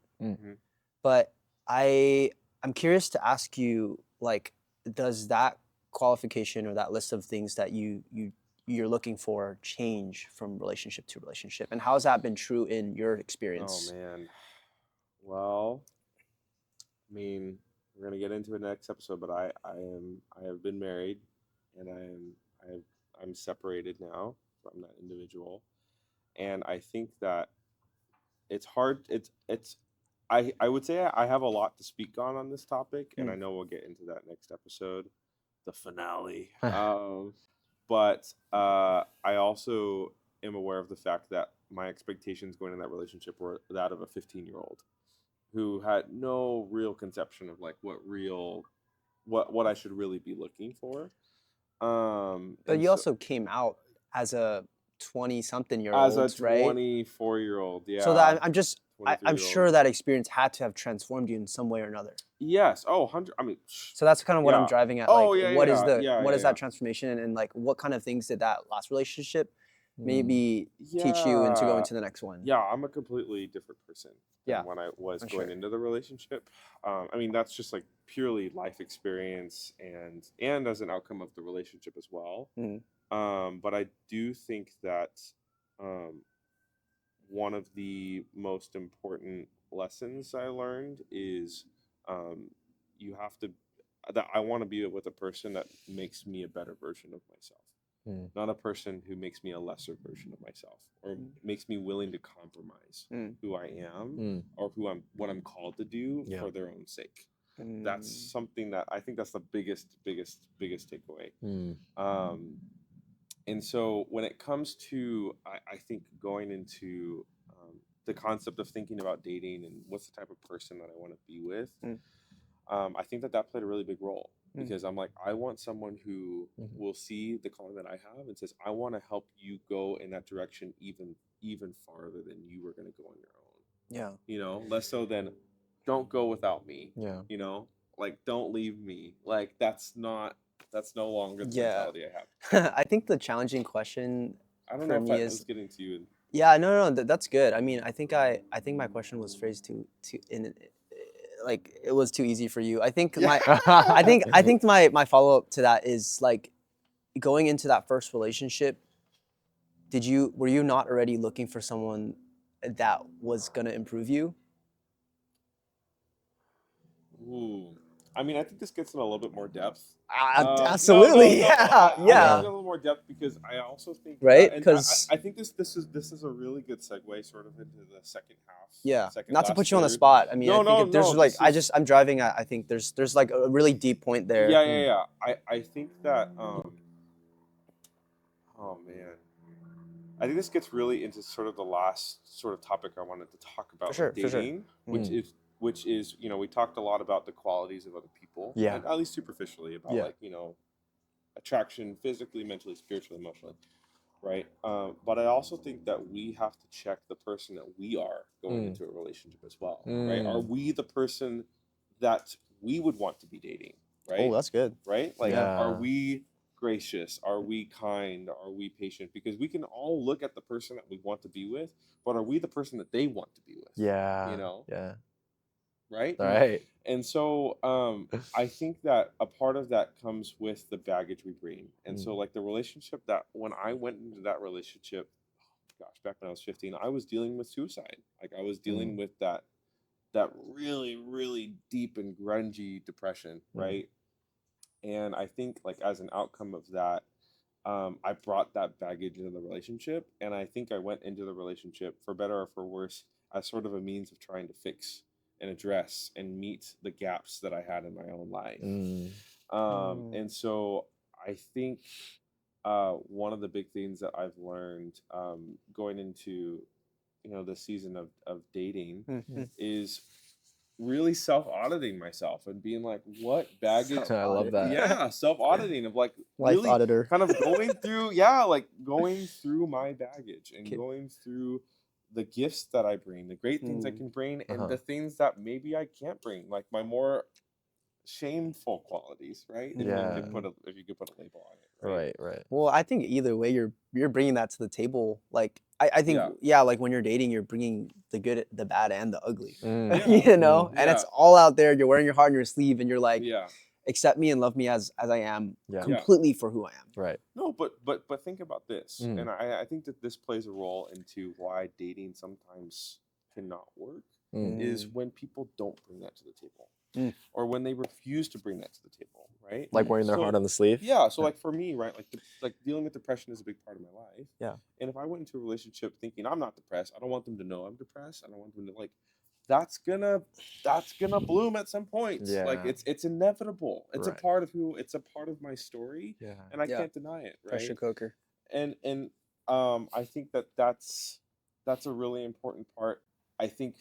But I'm curious to ask you, like, does that qualification or that list of things that you're looking for change from relationship to relationship, and how has that been true in your experience? Oh man. Well, I mean, we're gonna get into it next episode, but I have been married, and I'm separated now from that individual, and I think that it's hard. I would say I have a lot to speak on this topic, and I know we'll get into that next episode, the finale. But I also am aware of the fact that my expectations going in that relationship were that of a 15-year-old who had no real conception of like what I should really be looking for. But you also came out as a 20-something-year-old, as a right? 24-year-old, yeah. So that I'm 23-year-old. sure that experience had to have transformed you in some way or another. Yes. Oh, 100. I mean. So that's kind of what I'm Yeah. driving at. Oh, Like, yeah, what is yeah. that transformation, and like what kind of things did that last relationship maybe teach you into going to the next one? Yeah, I'm a completely different person than Yeah, when I was for going sure. into the relationship. I mean, that's just like purely life experience and as an outcome of the relationship as well. But I do think that one of the most important lessons I learned is you have to that I want to be with a person that makes me a better version of myself, not a person who makes me a lesser version of myself or makes me willing to compromise who I am or what I'm called to do for their own sake. That's something that I think that's the biggest takeaway. And so when it comes to, I think going into the concept of thinking about dating and what's the type of person that I want to be with, I think that played a really big role because I'm like, I want someone who will see the calling that I have and says, I want to help you go in that direction even farther than you were going to go on your own. Yeah. You know, less so than don't go without me. Yeah. You know, like don't leave me. Like that's no longer the mentality I have. I think the challenging question I don't for know if me I is was getting to you. yeah, no, that's good. I mean, I think my question was phrased to in like it was too easy for you. I think I think my follow up to that is like going into that first relationship. Were you not already looking for someone that was gonna improve you? Ooh. I mean, I think this gets in a little bit more depth. Absolutely, No. yeah, I think yeah. it's a little more depth because I also think Right? and 'Cause- I think this is a really good segue sort of into the second half. Yeah, Second not to last put you on the third. spot. I mean, No, I think no, there's no. like This is, I'm driving. I think there's like a really deep point there. yeah. I think that oh man. I think this gets really into sort of the last sort of topic I wanted to talk about For with sure. dating, which is we talked a lot about the qualities of other people, Yeah. and at least superficially about Yeah. like attraction, physically, mentally, spiritually, emotionally, right? But I also think that we have to check the person that we are going into a relationship as well, right? Are we the person that we would want to be dating, right? Oh, that's good. Right? Like, Yeah. are we gracious? Are we kind? Are we patient? Because we can all look at the person that we want to be with, but are we the person that they want to be with? Yeah. You know? Yeah. Right? Right. And so I think that a part of that comes with the baggage we bring. And so like the relationship that when I went into that relationship, gosh, back when I was 15, I was dealing with suicide. Like I was dealing with that really, really deep and grungy depression, right? And I think like as an outcome of that, I brought that baggage into the relationship. And I think I went into the relationship, for better or for worse, as sort of a means of trying to fix and address and meet the gaps that I had in my own life. And so I think one of the big things that I've learned going into the season of dating is really self-auditing myself and being like, what baggage? I love that. Yeah, self-auditing of like Life really auditor. kind of going through, going through my baggage and going through the gifts that I bring, the great things I can bring, and the things that maybe I can't bring, like my more shameful qualities, right? Yeah. If you could put a label on it, Right. Well, I think either way, you're bringing that to the table. Like I think like when you're dating, you're bringing the good, the bad, and the ugly. Yeah. And it's all out there. You're wearing your heart on your sleeve, and you're like, Yeah. accept me and love me as I am, Yeah. completely for who I am. Right. No, but think about this, and I think that this plays a role into why dating sometimes cannot work, is when people don't bring that to the table, or when they refuse to bring that to the table, right? Like wearing their heart on the sleeve. Yeah. So like for me, right, like dealing with depression is a big part of my life. Yeah. And if I went into a relationship thinking I'm not depressed, I don't want them to know I'm depressed. I don't want them to like. That's gonna bloom at some point. Yeah. Like it's inevitable. It's Right. a part of my story. Yeah. And I can't deny it, right? Pressure cooker. And I think that's a really important part. I think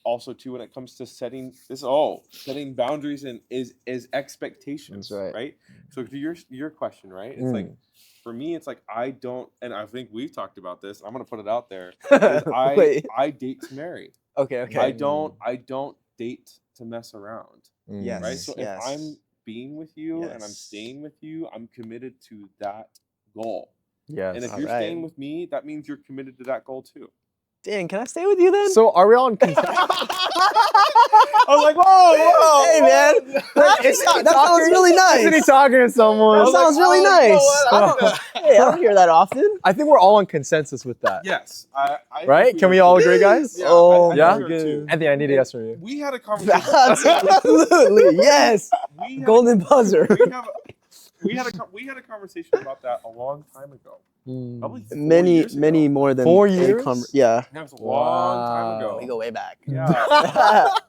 also too when it comes to setting boundaries and is expectations. That's right. So to your question, right? It's like for me, it's like I don't, and I think we've talked about this. I'm gonna put it out there. Is I date to marry. Okay. I don't date to mess around. Yes. Right. So yes. if I'm being with you and I'm staying with you, I'm committed to that goal. Yes. And if you're staying with me, that means you're committed to that goal too. Dan, can I stay with you then? So are we all in consent? I was like, whoa, Hey man, that sounds really nice. Isn't he talking to someone? That sounds really nice. Hey, I don't hear that often. I think we're all on consensus with that. Yes. I Right? think Can we are all too. agree, guys? Yeah, Oh, I yeah? think we are too. Anthony, I need a yes from you. We had a conversation. Absolutely, yes. We had Golden buzzer. we had a conversation about that a long time ago. Probably 4 Many years ago. more than 4 any years? Yeah. That was a long time ago. We go way back. Yeah.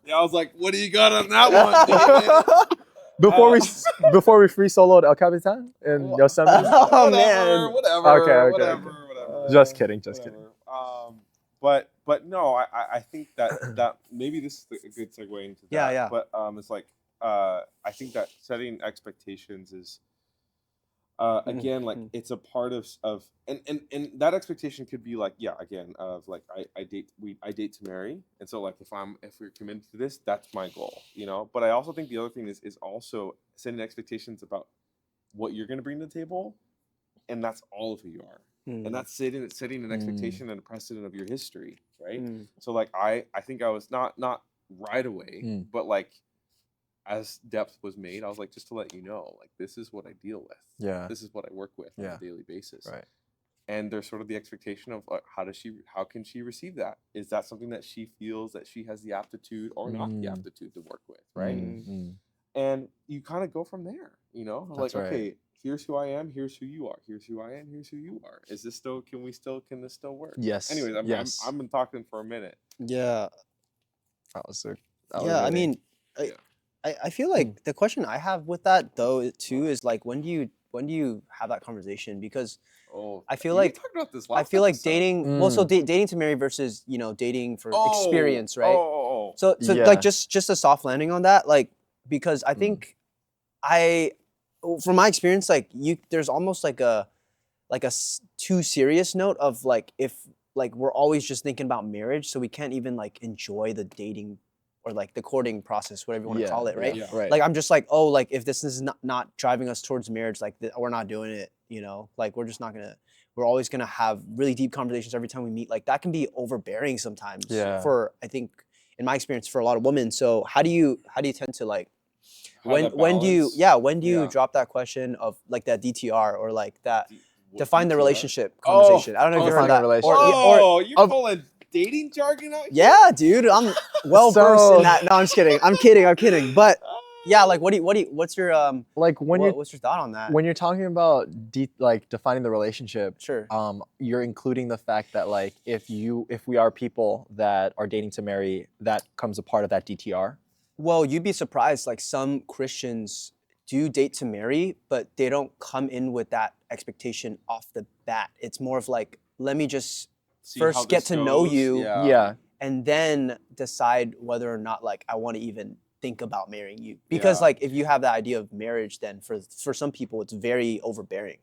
Yeah, I was like, what do you got on that one, David? Before we free soloed El Capitan in Yosemite. Oh man. Whatever. Okay. Whatever. Just kidding. But no, I think that maybe this is a good segue into that. Yeah. But it's like I think that setting expectations is again like it's a part of and that expectation could be like of like I date to marry, and so like if we're committed to this, that's my goal, But I also think the other thing is also setting expectations about what you're going to bring to the table, and that's all of who you are. And that's setting an expectation and a precedent of your history, right? So like I think I was not right away, but like as depth was made, I was like, just to let you know, like this is what I deal with. Yeah. This is what I work with on Yeah. a daily basis. Right. And there's sort of the expectation of how can she receive that? Is that something that she feels that she has the aptitude or not the aptitude to work with, right? And you kind of go from there, you know, That's like, right. okay, here's who I am, here's who you are, here's who I am, here's who you are. Is this still, can this still work? Yes. Anyways, Yes. I've been talking for a minute. Yeah. That was a, Yeah, I mean, Yeah. I feel like the question I have with that though too is like when do you have that conversation? Because Oh, I feel we like talked about this I last feel like episode. dating well, so dating to marry versus, you know, dating for experience, right? So Yeah. like just a soft landing on that, like because I think from my experience, like there's almost like a too serious note of like if like we're always just thinking about marriage, so we can't even like enjoy the dating or like the courting process, whatever you want to call it, right? Yeah. Right. Like I'm just like, oh, like if this is not driving us towards marriage, like we're not doing it, you know? Like we're just not gonna. We're always gonna have really deep conversations every time we meet. Like that can be overbearing sometimes. Yeah. For I think in my experience for a lot of women. So how do you tend to like when do you Yeah. drop that question of like that DTR or like that What define the DTR? relationship conversation? I don't know if you heard define the that. relationship. Oh, you're of- full of dating jargon out here? Yeah, dude, I'm well versed So- in that. No, I'm just kidding. I'm kidding. But yeah, like what's your like when what's your thought on that? when you're talking about like defining the relationship, Sure. you're including the fact that like if we are people that are dating to marry, that comes a part of that DTR. Well, you'd be surprised. Like some Christians do date to marry, but they don't come in with that expectation off the bat. It's more of like, let me just See how first get this to know goes? you, Yeah. and then decide whether or not like I want to even think about marrying you. Because Yeah. like if you have the idea of marriage, then for some people it's very overbearing.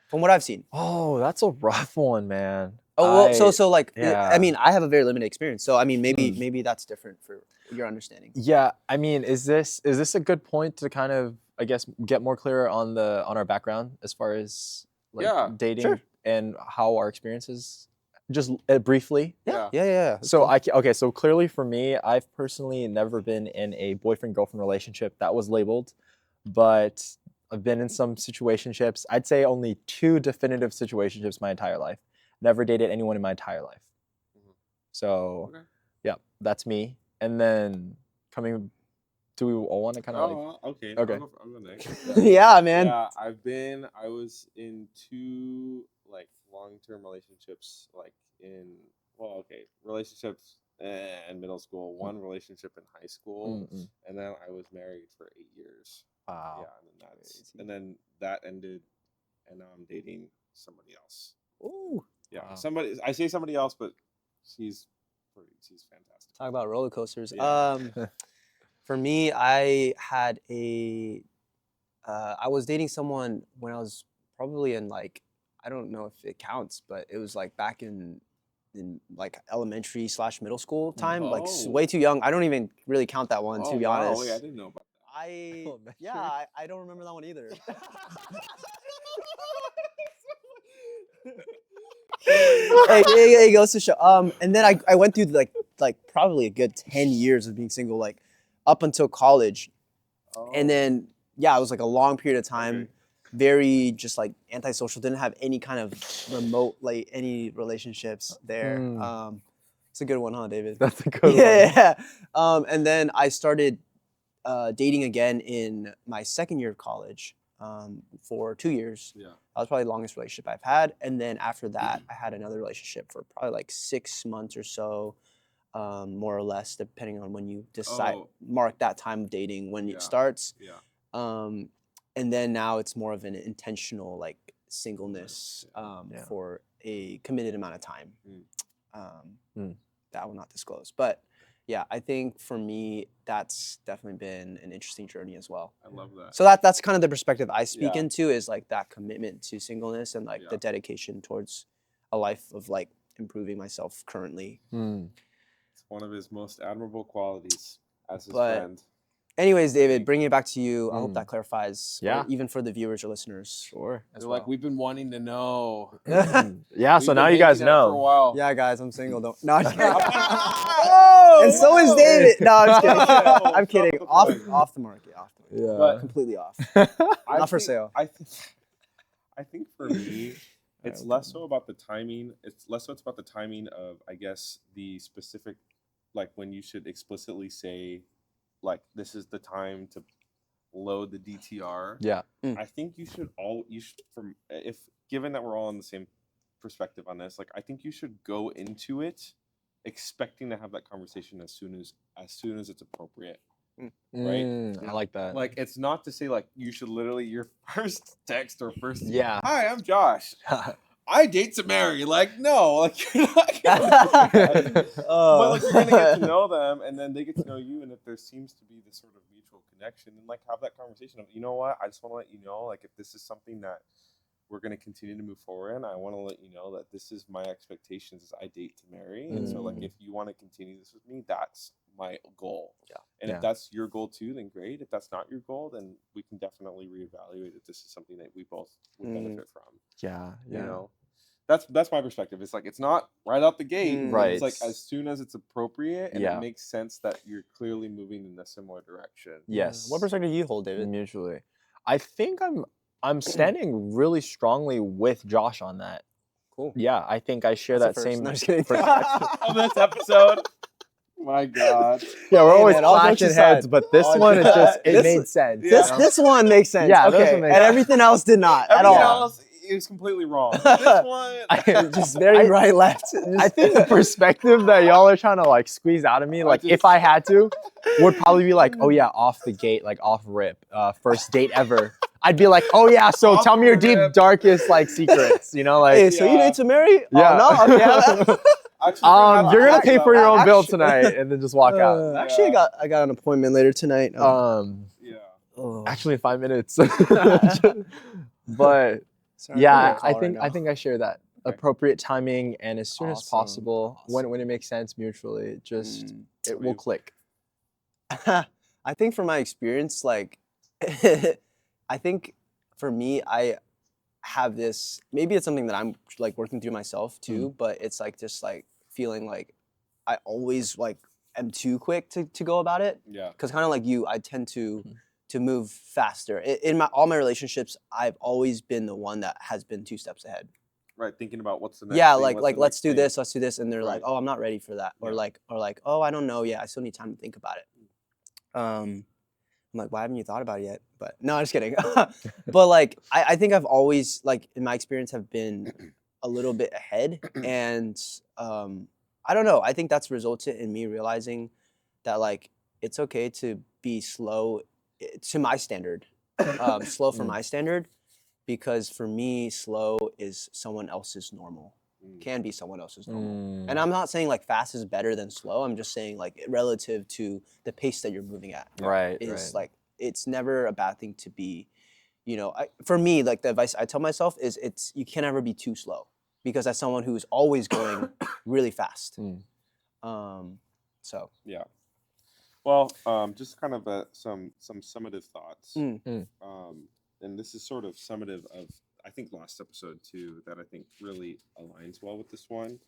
From what I've seen. Oh, that's a rough one, man. Oh, well, so like yeah. I mean, I have a very limited experience. So I mean, maybe that's different for your understanding. Yeah, I mean, is this a good point to kind of, I guess, get more clear on our background as far as like Yeah, dating sure. and how our experiences, just briefly. Yeah. So so clearly for me, I've personally never been in a boyfriend-girlfriend relationship that was labeled, but I've been in some situationships. I'd say only 2 definitive situationships my entire life. Never dated anyone in my entire life. So, yeah, that's me. And then do we all want to kind of like? Okay. Okay. I'll go next. Yeah, man. Yeah, I was in 2 like long-term relationships, like relationships in middle school, 1 relationship in high school, and then I was married for 8 years. Wow. Yeah, and then that ended, and now I'm dating somebody else. Ooh. Yeah, Wow. I say somebody else, but she's fantastic. Talk about roller coasters. Yeah. For me, I was dating someone when I was probably in like, I don't know if it counts, but it was like back in like elementary / middle school time, like Oh. way too young. I don't even really count that one, to be honest. Wait, I didn't know about that. I don't remember that one either. Hey, goes to show. And then I went through like probably a good 10 years of being single, like up until college. And then it was like a long period of time, Okay. very just like antisocial, didn't have any kind of remote like any relationships there. It's a good one, huh, David? That's a good one. Yeah. And then I started dating again in my second year of college for 2 years. Yeah. That was probably the longest relationship I've had. And then after that, I had another relationship for probably like 6 months or so, more or less, depending on when you decide, mark that time of dating, when it starts. Yeah. And then now it's more of an intentional like singleness for a committed amount of time. That I will not disclose. But yeah, I think for me, that's definitely been an interesting journey as well. I love that. So that's kind of the perspective I speak Yeah. into, is like that commitment to singleness and like the dedication towards a life of like improving myself currently. It's one of his most admirable qualities as his But- friend. Anyways, David, bringing it back to you. I hope that clarifies. Yeah. Or even for the viewers or listeners. Sure. As They're well. like, we've been wanting to know. Yeah, so We've now been you guys hinting at it for a know. while. Yeah, guys, I'm single. Don't. No, I'm just kidding. Oh, And so is wow. David. No, I'm just kidding. Oh, I'm kidding. drop the Off plug. the market. Off the market. Yeah. But- Completely off. I Not for think- sale. I think for me, it's less so about the timing. It's about the timing of, I guess, the specific, like when you should explicitly say, like, this is the time to load the DTR. Yeah. I think if given that we're all on the same perspective on this, like, I think you should go into it expecting to have that conversation as soon as it's appropriate. Right? I like that. Like, it's not to say like you should literally your first text or first Yeah. hi, I'm Josh. I date to marry. Like, no, like you're not gonna do that. But like you're gonna get to know them, and then they get to know you, and if there seems to be this sort of mutual connection, then like have that conversation of, you know what, I just want to let you know, like, if this is something that we're going to continue to move forward in, I want to let you know that this is my expectations as I date to marry. And so, like, if you want to continue this with me, that's my goal. Yeah. And if that's your goal too, then great. If that's not your goal, then we can definitely reevaluate if this is something that we both would benefit from. Yeah. You know, that's my perspective. It's like, it's not right out the gate. Right. It's like as soon as it's appropriate and Yeah. it makes sense that you're clearly moving in a similar direction. Yes. What perspective do you hold, David? Mutually. I think I'm standing really strongly with Josh on that. Cool. Yeah, I think I share That's that a first. same No, just kidding. perspective. On this episode, my God. Yeah, we're Hey, always man, all jokes clashing aside. heads, but this All one, it jokes just, it aside. made sense. This one makes sense. Yeah, this okay. one makes And sense. everything else did not at Everything all. else is completely wrong. This one, Just very right, left. I think the perspective that y'all are trying to like squeeze out of me, like if I had to, would probably be like, oh yeah, off the gate, like off rip, first date ever. I'd be like, oh yeah, so Off tell me your deep, rip. darkest like secrets, you know, like. Hey, so you need to marry? Yeah. Oh, no. Okay. actually, You're gonna pay for your own bill actually- tonight and then just walk out. Actually, I got an appointment later tonight. Yeah. Actually in 5 minutes. But Sorry, yeah, I'm getting a I call think right I think I share that appropriate timing and as soon as Awesome. possible when it makes sense mutually, just it will click. now. I think from my experience, like, I think for me, I have this. Maybe it's something that I'm like working through myself too. But it's like just like feeling like I always like am too quick to go about it. Yeah. Because kind of like you, I tend to move faster. In all my relationships, I've always been the one that has been 2 steps ahead. Right. Thinking about what's the next Yeah, thing, like what's the let's next do thing. this, and they're like, Right. oh, I'm not ready for that, or Yeah. like, oh, I don't know yet, I still need time to think about it. I'm like, why haven't you thought about it yet? But no, I'm just kidding. But like, I think I've always, like, in my experience, have been a little bit ahead, and I don't know. I think that's resulted in me realizing that like it's okay to be slow to my standard, slow for my standard, because for me, slow is someone else's normal. Can be someone else's normal. And I'm not saying like fast is better than slow. I'm just saying like relative to the pace that you're moving at. Right. Is like it's never a bad thing to be, you know. For me, like the advice I tell myself is you can never be too slow, because as someone who's always going really fast. So Yeah. Well, just kind of some summative thoughts. And this is sort of summative of, I think, last episode too, that I think really aligns well with this one,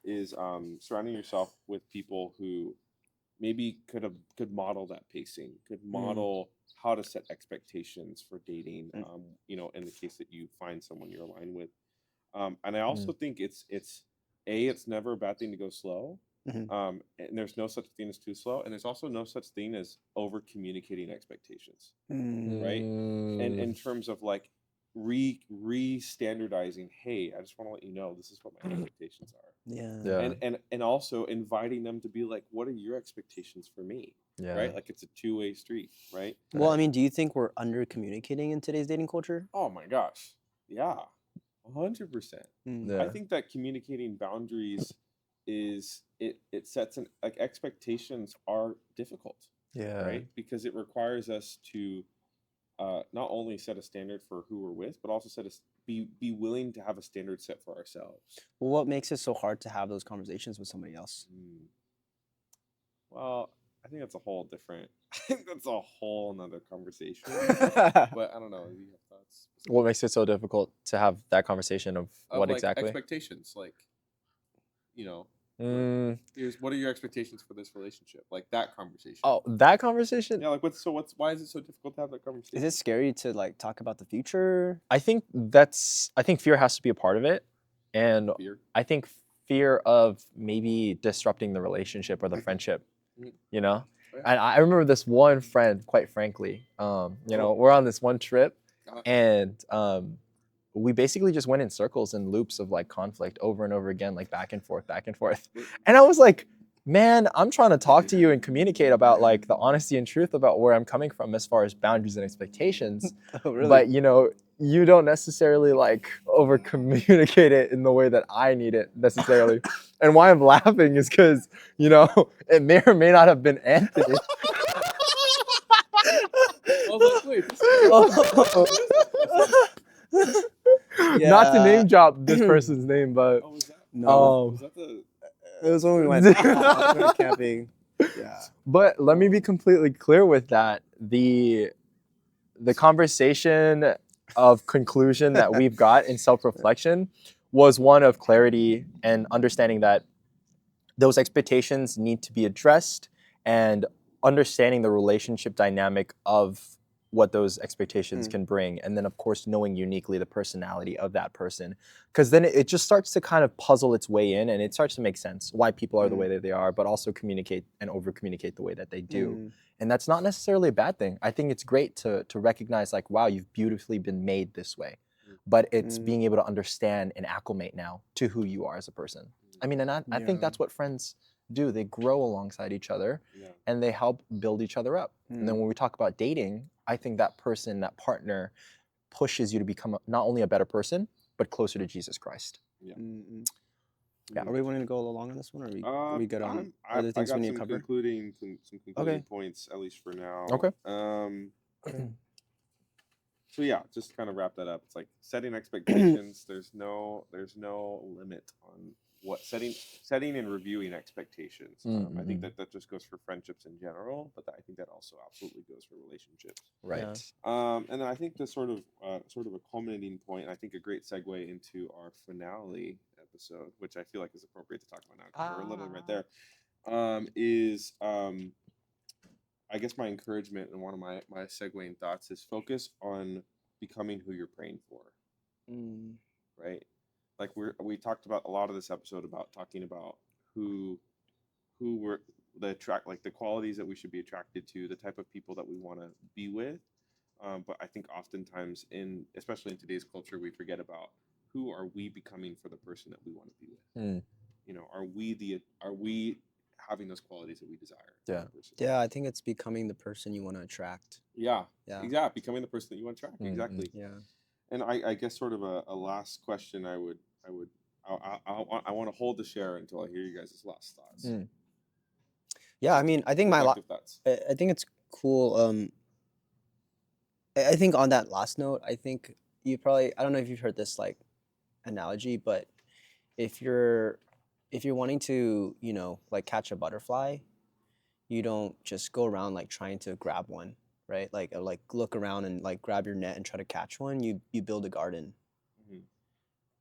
is surrounding yourself with people who maybe could model that pacing, could model how to set expectations for dating. You know, in the case that you find someone you're aligned with. And I also think it's never a bad thing to go slow. And there's no such thing as too slow, and there's also no such thing as over communicating expectations, right? And in terms of like re-standardizing, hey, I just want to let you know this is what my expectations are. yeah. And also inviting them to be like, what are your expectations for me? Right? Like it's a two-way street, right? Well, I mean, do you think we're under communicating in today's dating culture? Oh my gosh, yeah, 100%. I think that communicating boundaries is it sets an, like, expectations are difficult, right? Because it requires us to not only set a standard for who we're with, but also be willing to have a standard set for ourselves. Well, what makes it so hard to have those conversations with somebody else? Well, I think that's a whole different. I think that's a whole nother conversation. But I don't know. Do you have thoughts? What makes it so difficult to have that conversation of what like, exactly? Expectations, like, you know, Mm, what are your expectations for this relationship? Like that conversation. oh, that conversation? Yeah, like why is it so difficult to have that conversation? Is it scary to like talk about the future? I think fear has to be a part of it. And Fear? I think fear of maybe disrupting the relationship or the friendship, you know? Yeah. And I remember this one friend, quite frankly, we're on this one trip and we basically just went in circles and loops of like conflict over and over again, like back and forth. And I was like, man, I'm trying to talk to you and communicate about like the honesty and truth about where I'm coming from as far as boundaries and expectations. Oh, really? But you don't necessarily like over communicate it in the way that I need it necessarily. And why I'm laughing is because, it may or may not have been Anthony. I was like, wait, this Not to name drop this person's name, but was that? No. Was that the? It was when we went camping. Yeah. But let me be completely clear with that. The conversation of conclusion that we've got in self-reflection was one of clarity and understanding that those expectations need to be addressed and understanding the relationship dynamic of what those expectations can bring. And then, of course, knowing uniquely the personality of that person. Because then it just starts to kind of puzzle its way in and it starts to make sense why people are the way that they are, but also communicate and over-communicate the way that they do. And that's not necessarily a bad thing. I think it's great to recognize like, wow, you've beautifully been made this way. But it's being able to understand and acclimate now to who you are as a person. I mean, and I think that's what friends do. They grow alongside each other and they help build each other up. And then when we talk about dating, I think that person, that partner pushes you to become not only a better person, but closer to Jesus Christ. Yeah. Yeah. Are we wanting to go along on this one, or are we good on other things we need to cover? Some concluding points, at least for now. Okay. So yeah, just kind of wrap that up. It's like setting expectations. There's no limit on what setting and reviewing expectations. I think that just goes for friendships in general, but I think that also absolutely goes for relationships. Right. And then I think the sort of a culminating point, I think a great segue into our finale episode, which I feel like is appropriate to talk about now because we're literally right there, is I guess my encouragement and one of my segueing thoughts is focus on becoming who you're praying for. Right? Like we talked about a lot of this episode about talking about who we're the qualities that we should be attracted to, the type of people that we want to be with. But I think oftentimes especially in today's culture, we forget about who are we becoming for the person that we want to be with. Are we having those qualities that we desire? Yeah, I think it's becoming the person you want to attract. Yeah. Exactly. Becoming the person that you want to attract. Exactly. Yeah. And I guess sort of a last question I want to hold to share until I hear you guys' last thoughts. Yeah, I mean, I think thoughts. I think it's cool. I think on that last note, I think I don't know if you've heard this like analogy, but if you're wanting to, like catch a butterfly, you don't just go around like trying to grab one, right? Like look around and like grab your net and try to catch one. You build a garden.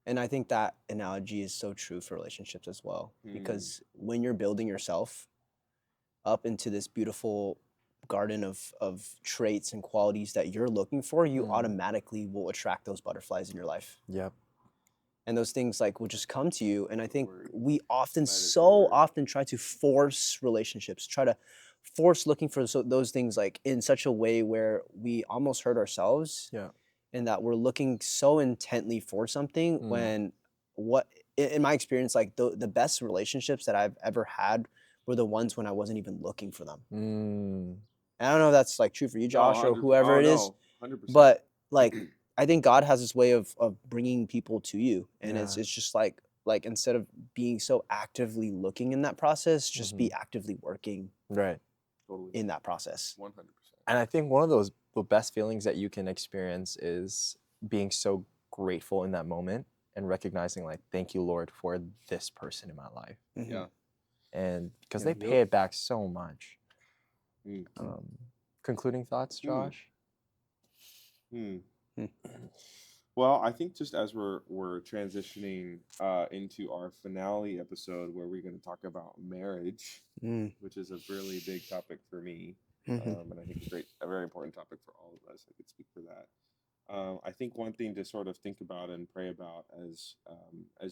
And I think that analogy is so true for relationships as well, because when you're building yourself up into this beautiful garden of traits and qualities that you're looking for, you automatically will attract those butterflies in your life. Yep. And those things like will just come to you. And I think we often try to force relationships, try to force looking for those things like in such a way where we almost hurt ourselves. Yeah. And that we're looking so intently for something when in my experience, like the best relationships that I've ever had were the ones when I wasn't even looking for them. And I don't know if that's like true for you, Josh, or whoever it is, 100%. but like, I think God has this way of bringing people to you. And it's just like instead of being so actively looking in that process, just be actively working in that process. 100%. And I think one of the best feelings that you can experience is being so grateful in that moment and recognizing like, thank you, Lord, for this person in my life. Yeah. And because they pay it back so much. Mm. Concluding thoughts, Josh? Hmm. Hmm. Well, I think just as we're transitioning into our finale episode, where we're going to talk about marriage, Mm. which is a really big topic for me, Mhm. and I think a very important topic for all of us. I could speak for that. I think one thing to sort of think about and pray about as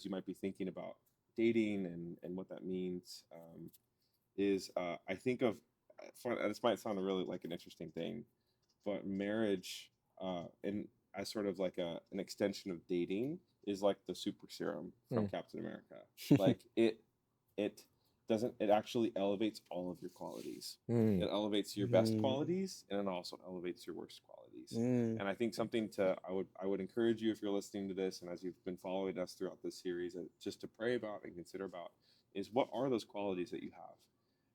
you might be thinking about dating and what that means is I think of this might sound really like an interesting thing, but marriage and as sort of like an extension of dating is like the super serum from Mm. Captain America. Like it doesn't it actually elevates all of your qualities. Mm. It elevates your best Mm. qualities and it also elevates your worst qualities. Mm. And I think something to I would encourage you if you're listening to this and as you've been following us throughout this series, just to pray about and consider about is what are those qualities that you have,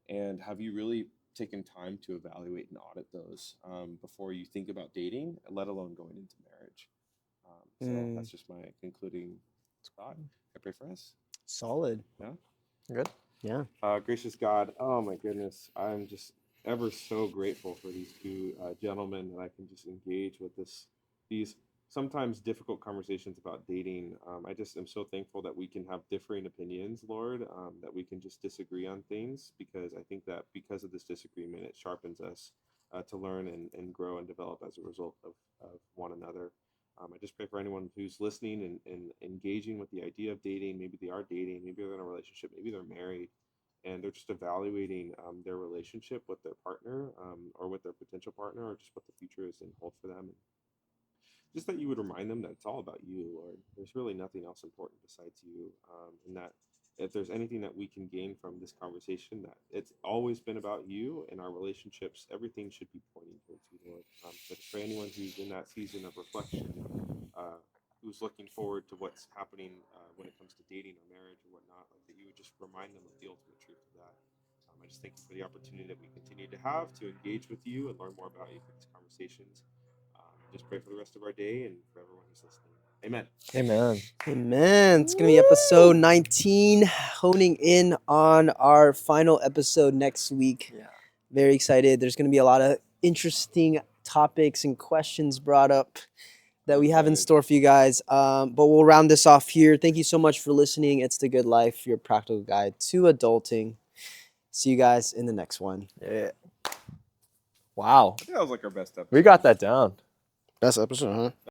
and have you really taken time to evaluate and audit those before you think about dating, let alone going into marriage. So Mm. that's just my concluding thought. I pray for us. Solid. Yeah. Good. Yeah. Gracious God, oh my goodness, I'm just ever so grateful for these two gentlemen that I can just engage with these sometimes difficult conversations about dating. I just am so thankful that we can have differing opinions, Lord, that we can just disagree on things because I think that because of this disagreement, it sharpens us to learn and grow and develop as a result of one another. I just pray for anyone who's listening and engaging with the idea of dating. Maybe they are dating, maybe they're in a relationship, maybe they're married and they're just evaluating their relationship with their partner or with their potential partner or just what the future is in hold for them. And just that you would remind them that it's all about you, Lord. There's really nothing else important besides you. And that if there's anything that we can gain from this conversation, that it's always been about you and our relationships. Everything should be pointing towards you, Lord. But for anyone who's in that season of reflection, who's looking forward to what's happening when it comes to dating or marriage or whatnot, like that you would just remind them of the ultimate truth of that. I just thank you for the opportunity that we continue to have to engage with you and learn more about you through these conversations. Just pray for the rest of our day and for everyone who's listening. Amen. Amen. Amen. It's going to be episode 19, honing in on our final episode next week. Yeah. Very excited. There's going to be a lot of interesting topics and questions brought up that we have in store for you guys. But we'll round this off here. Thank you so much for listening. It's The Good Life, your practical guide to adulting. See you guys in the next one. Yeah. Wow. I think that was like our best episode. We got that down. Best episode, huh?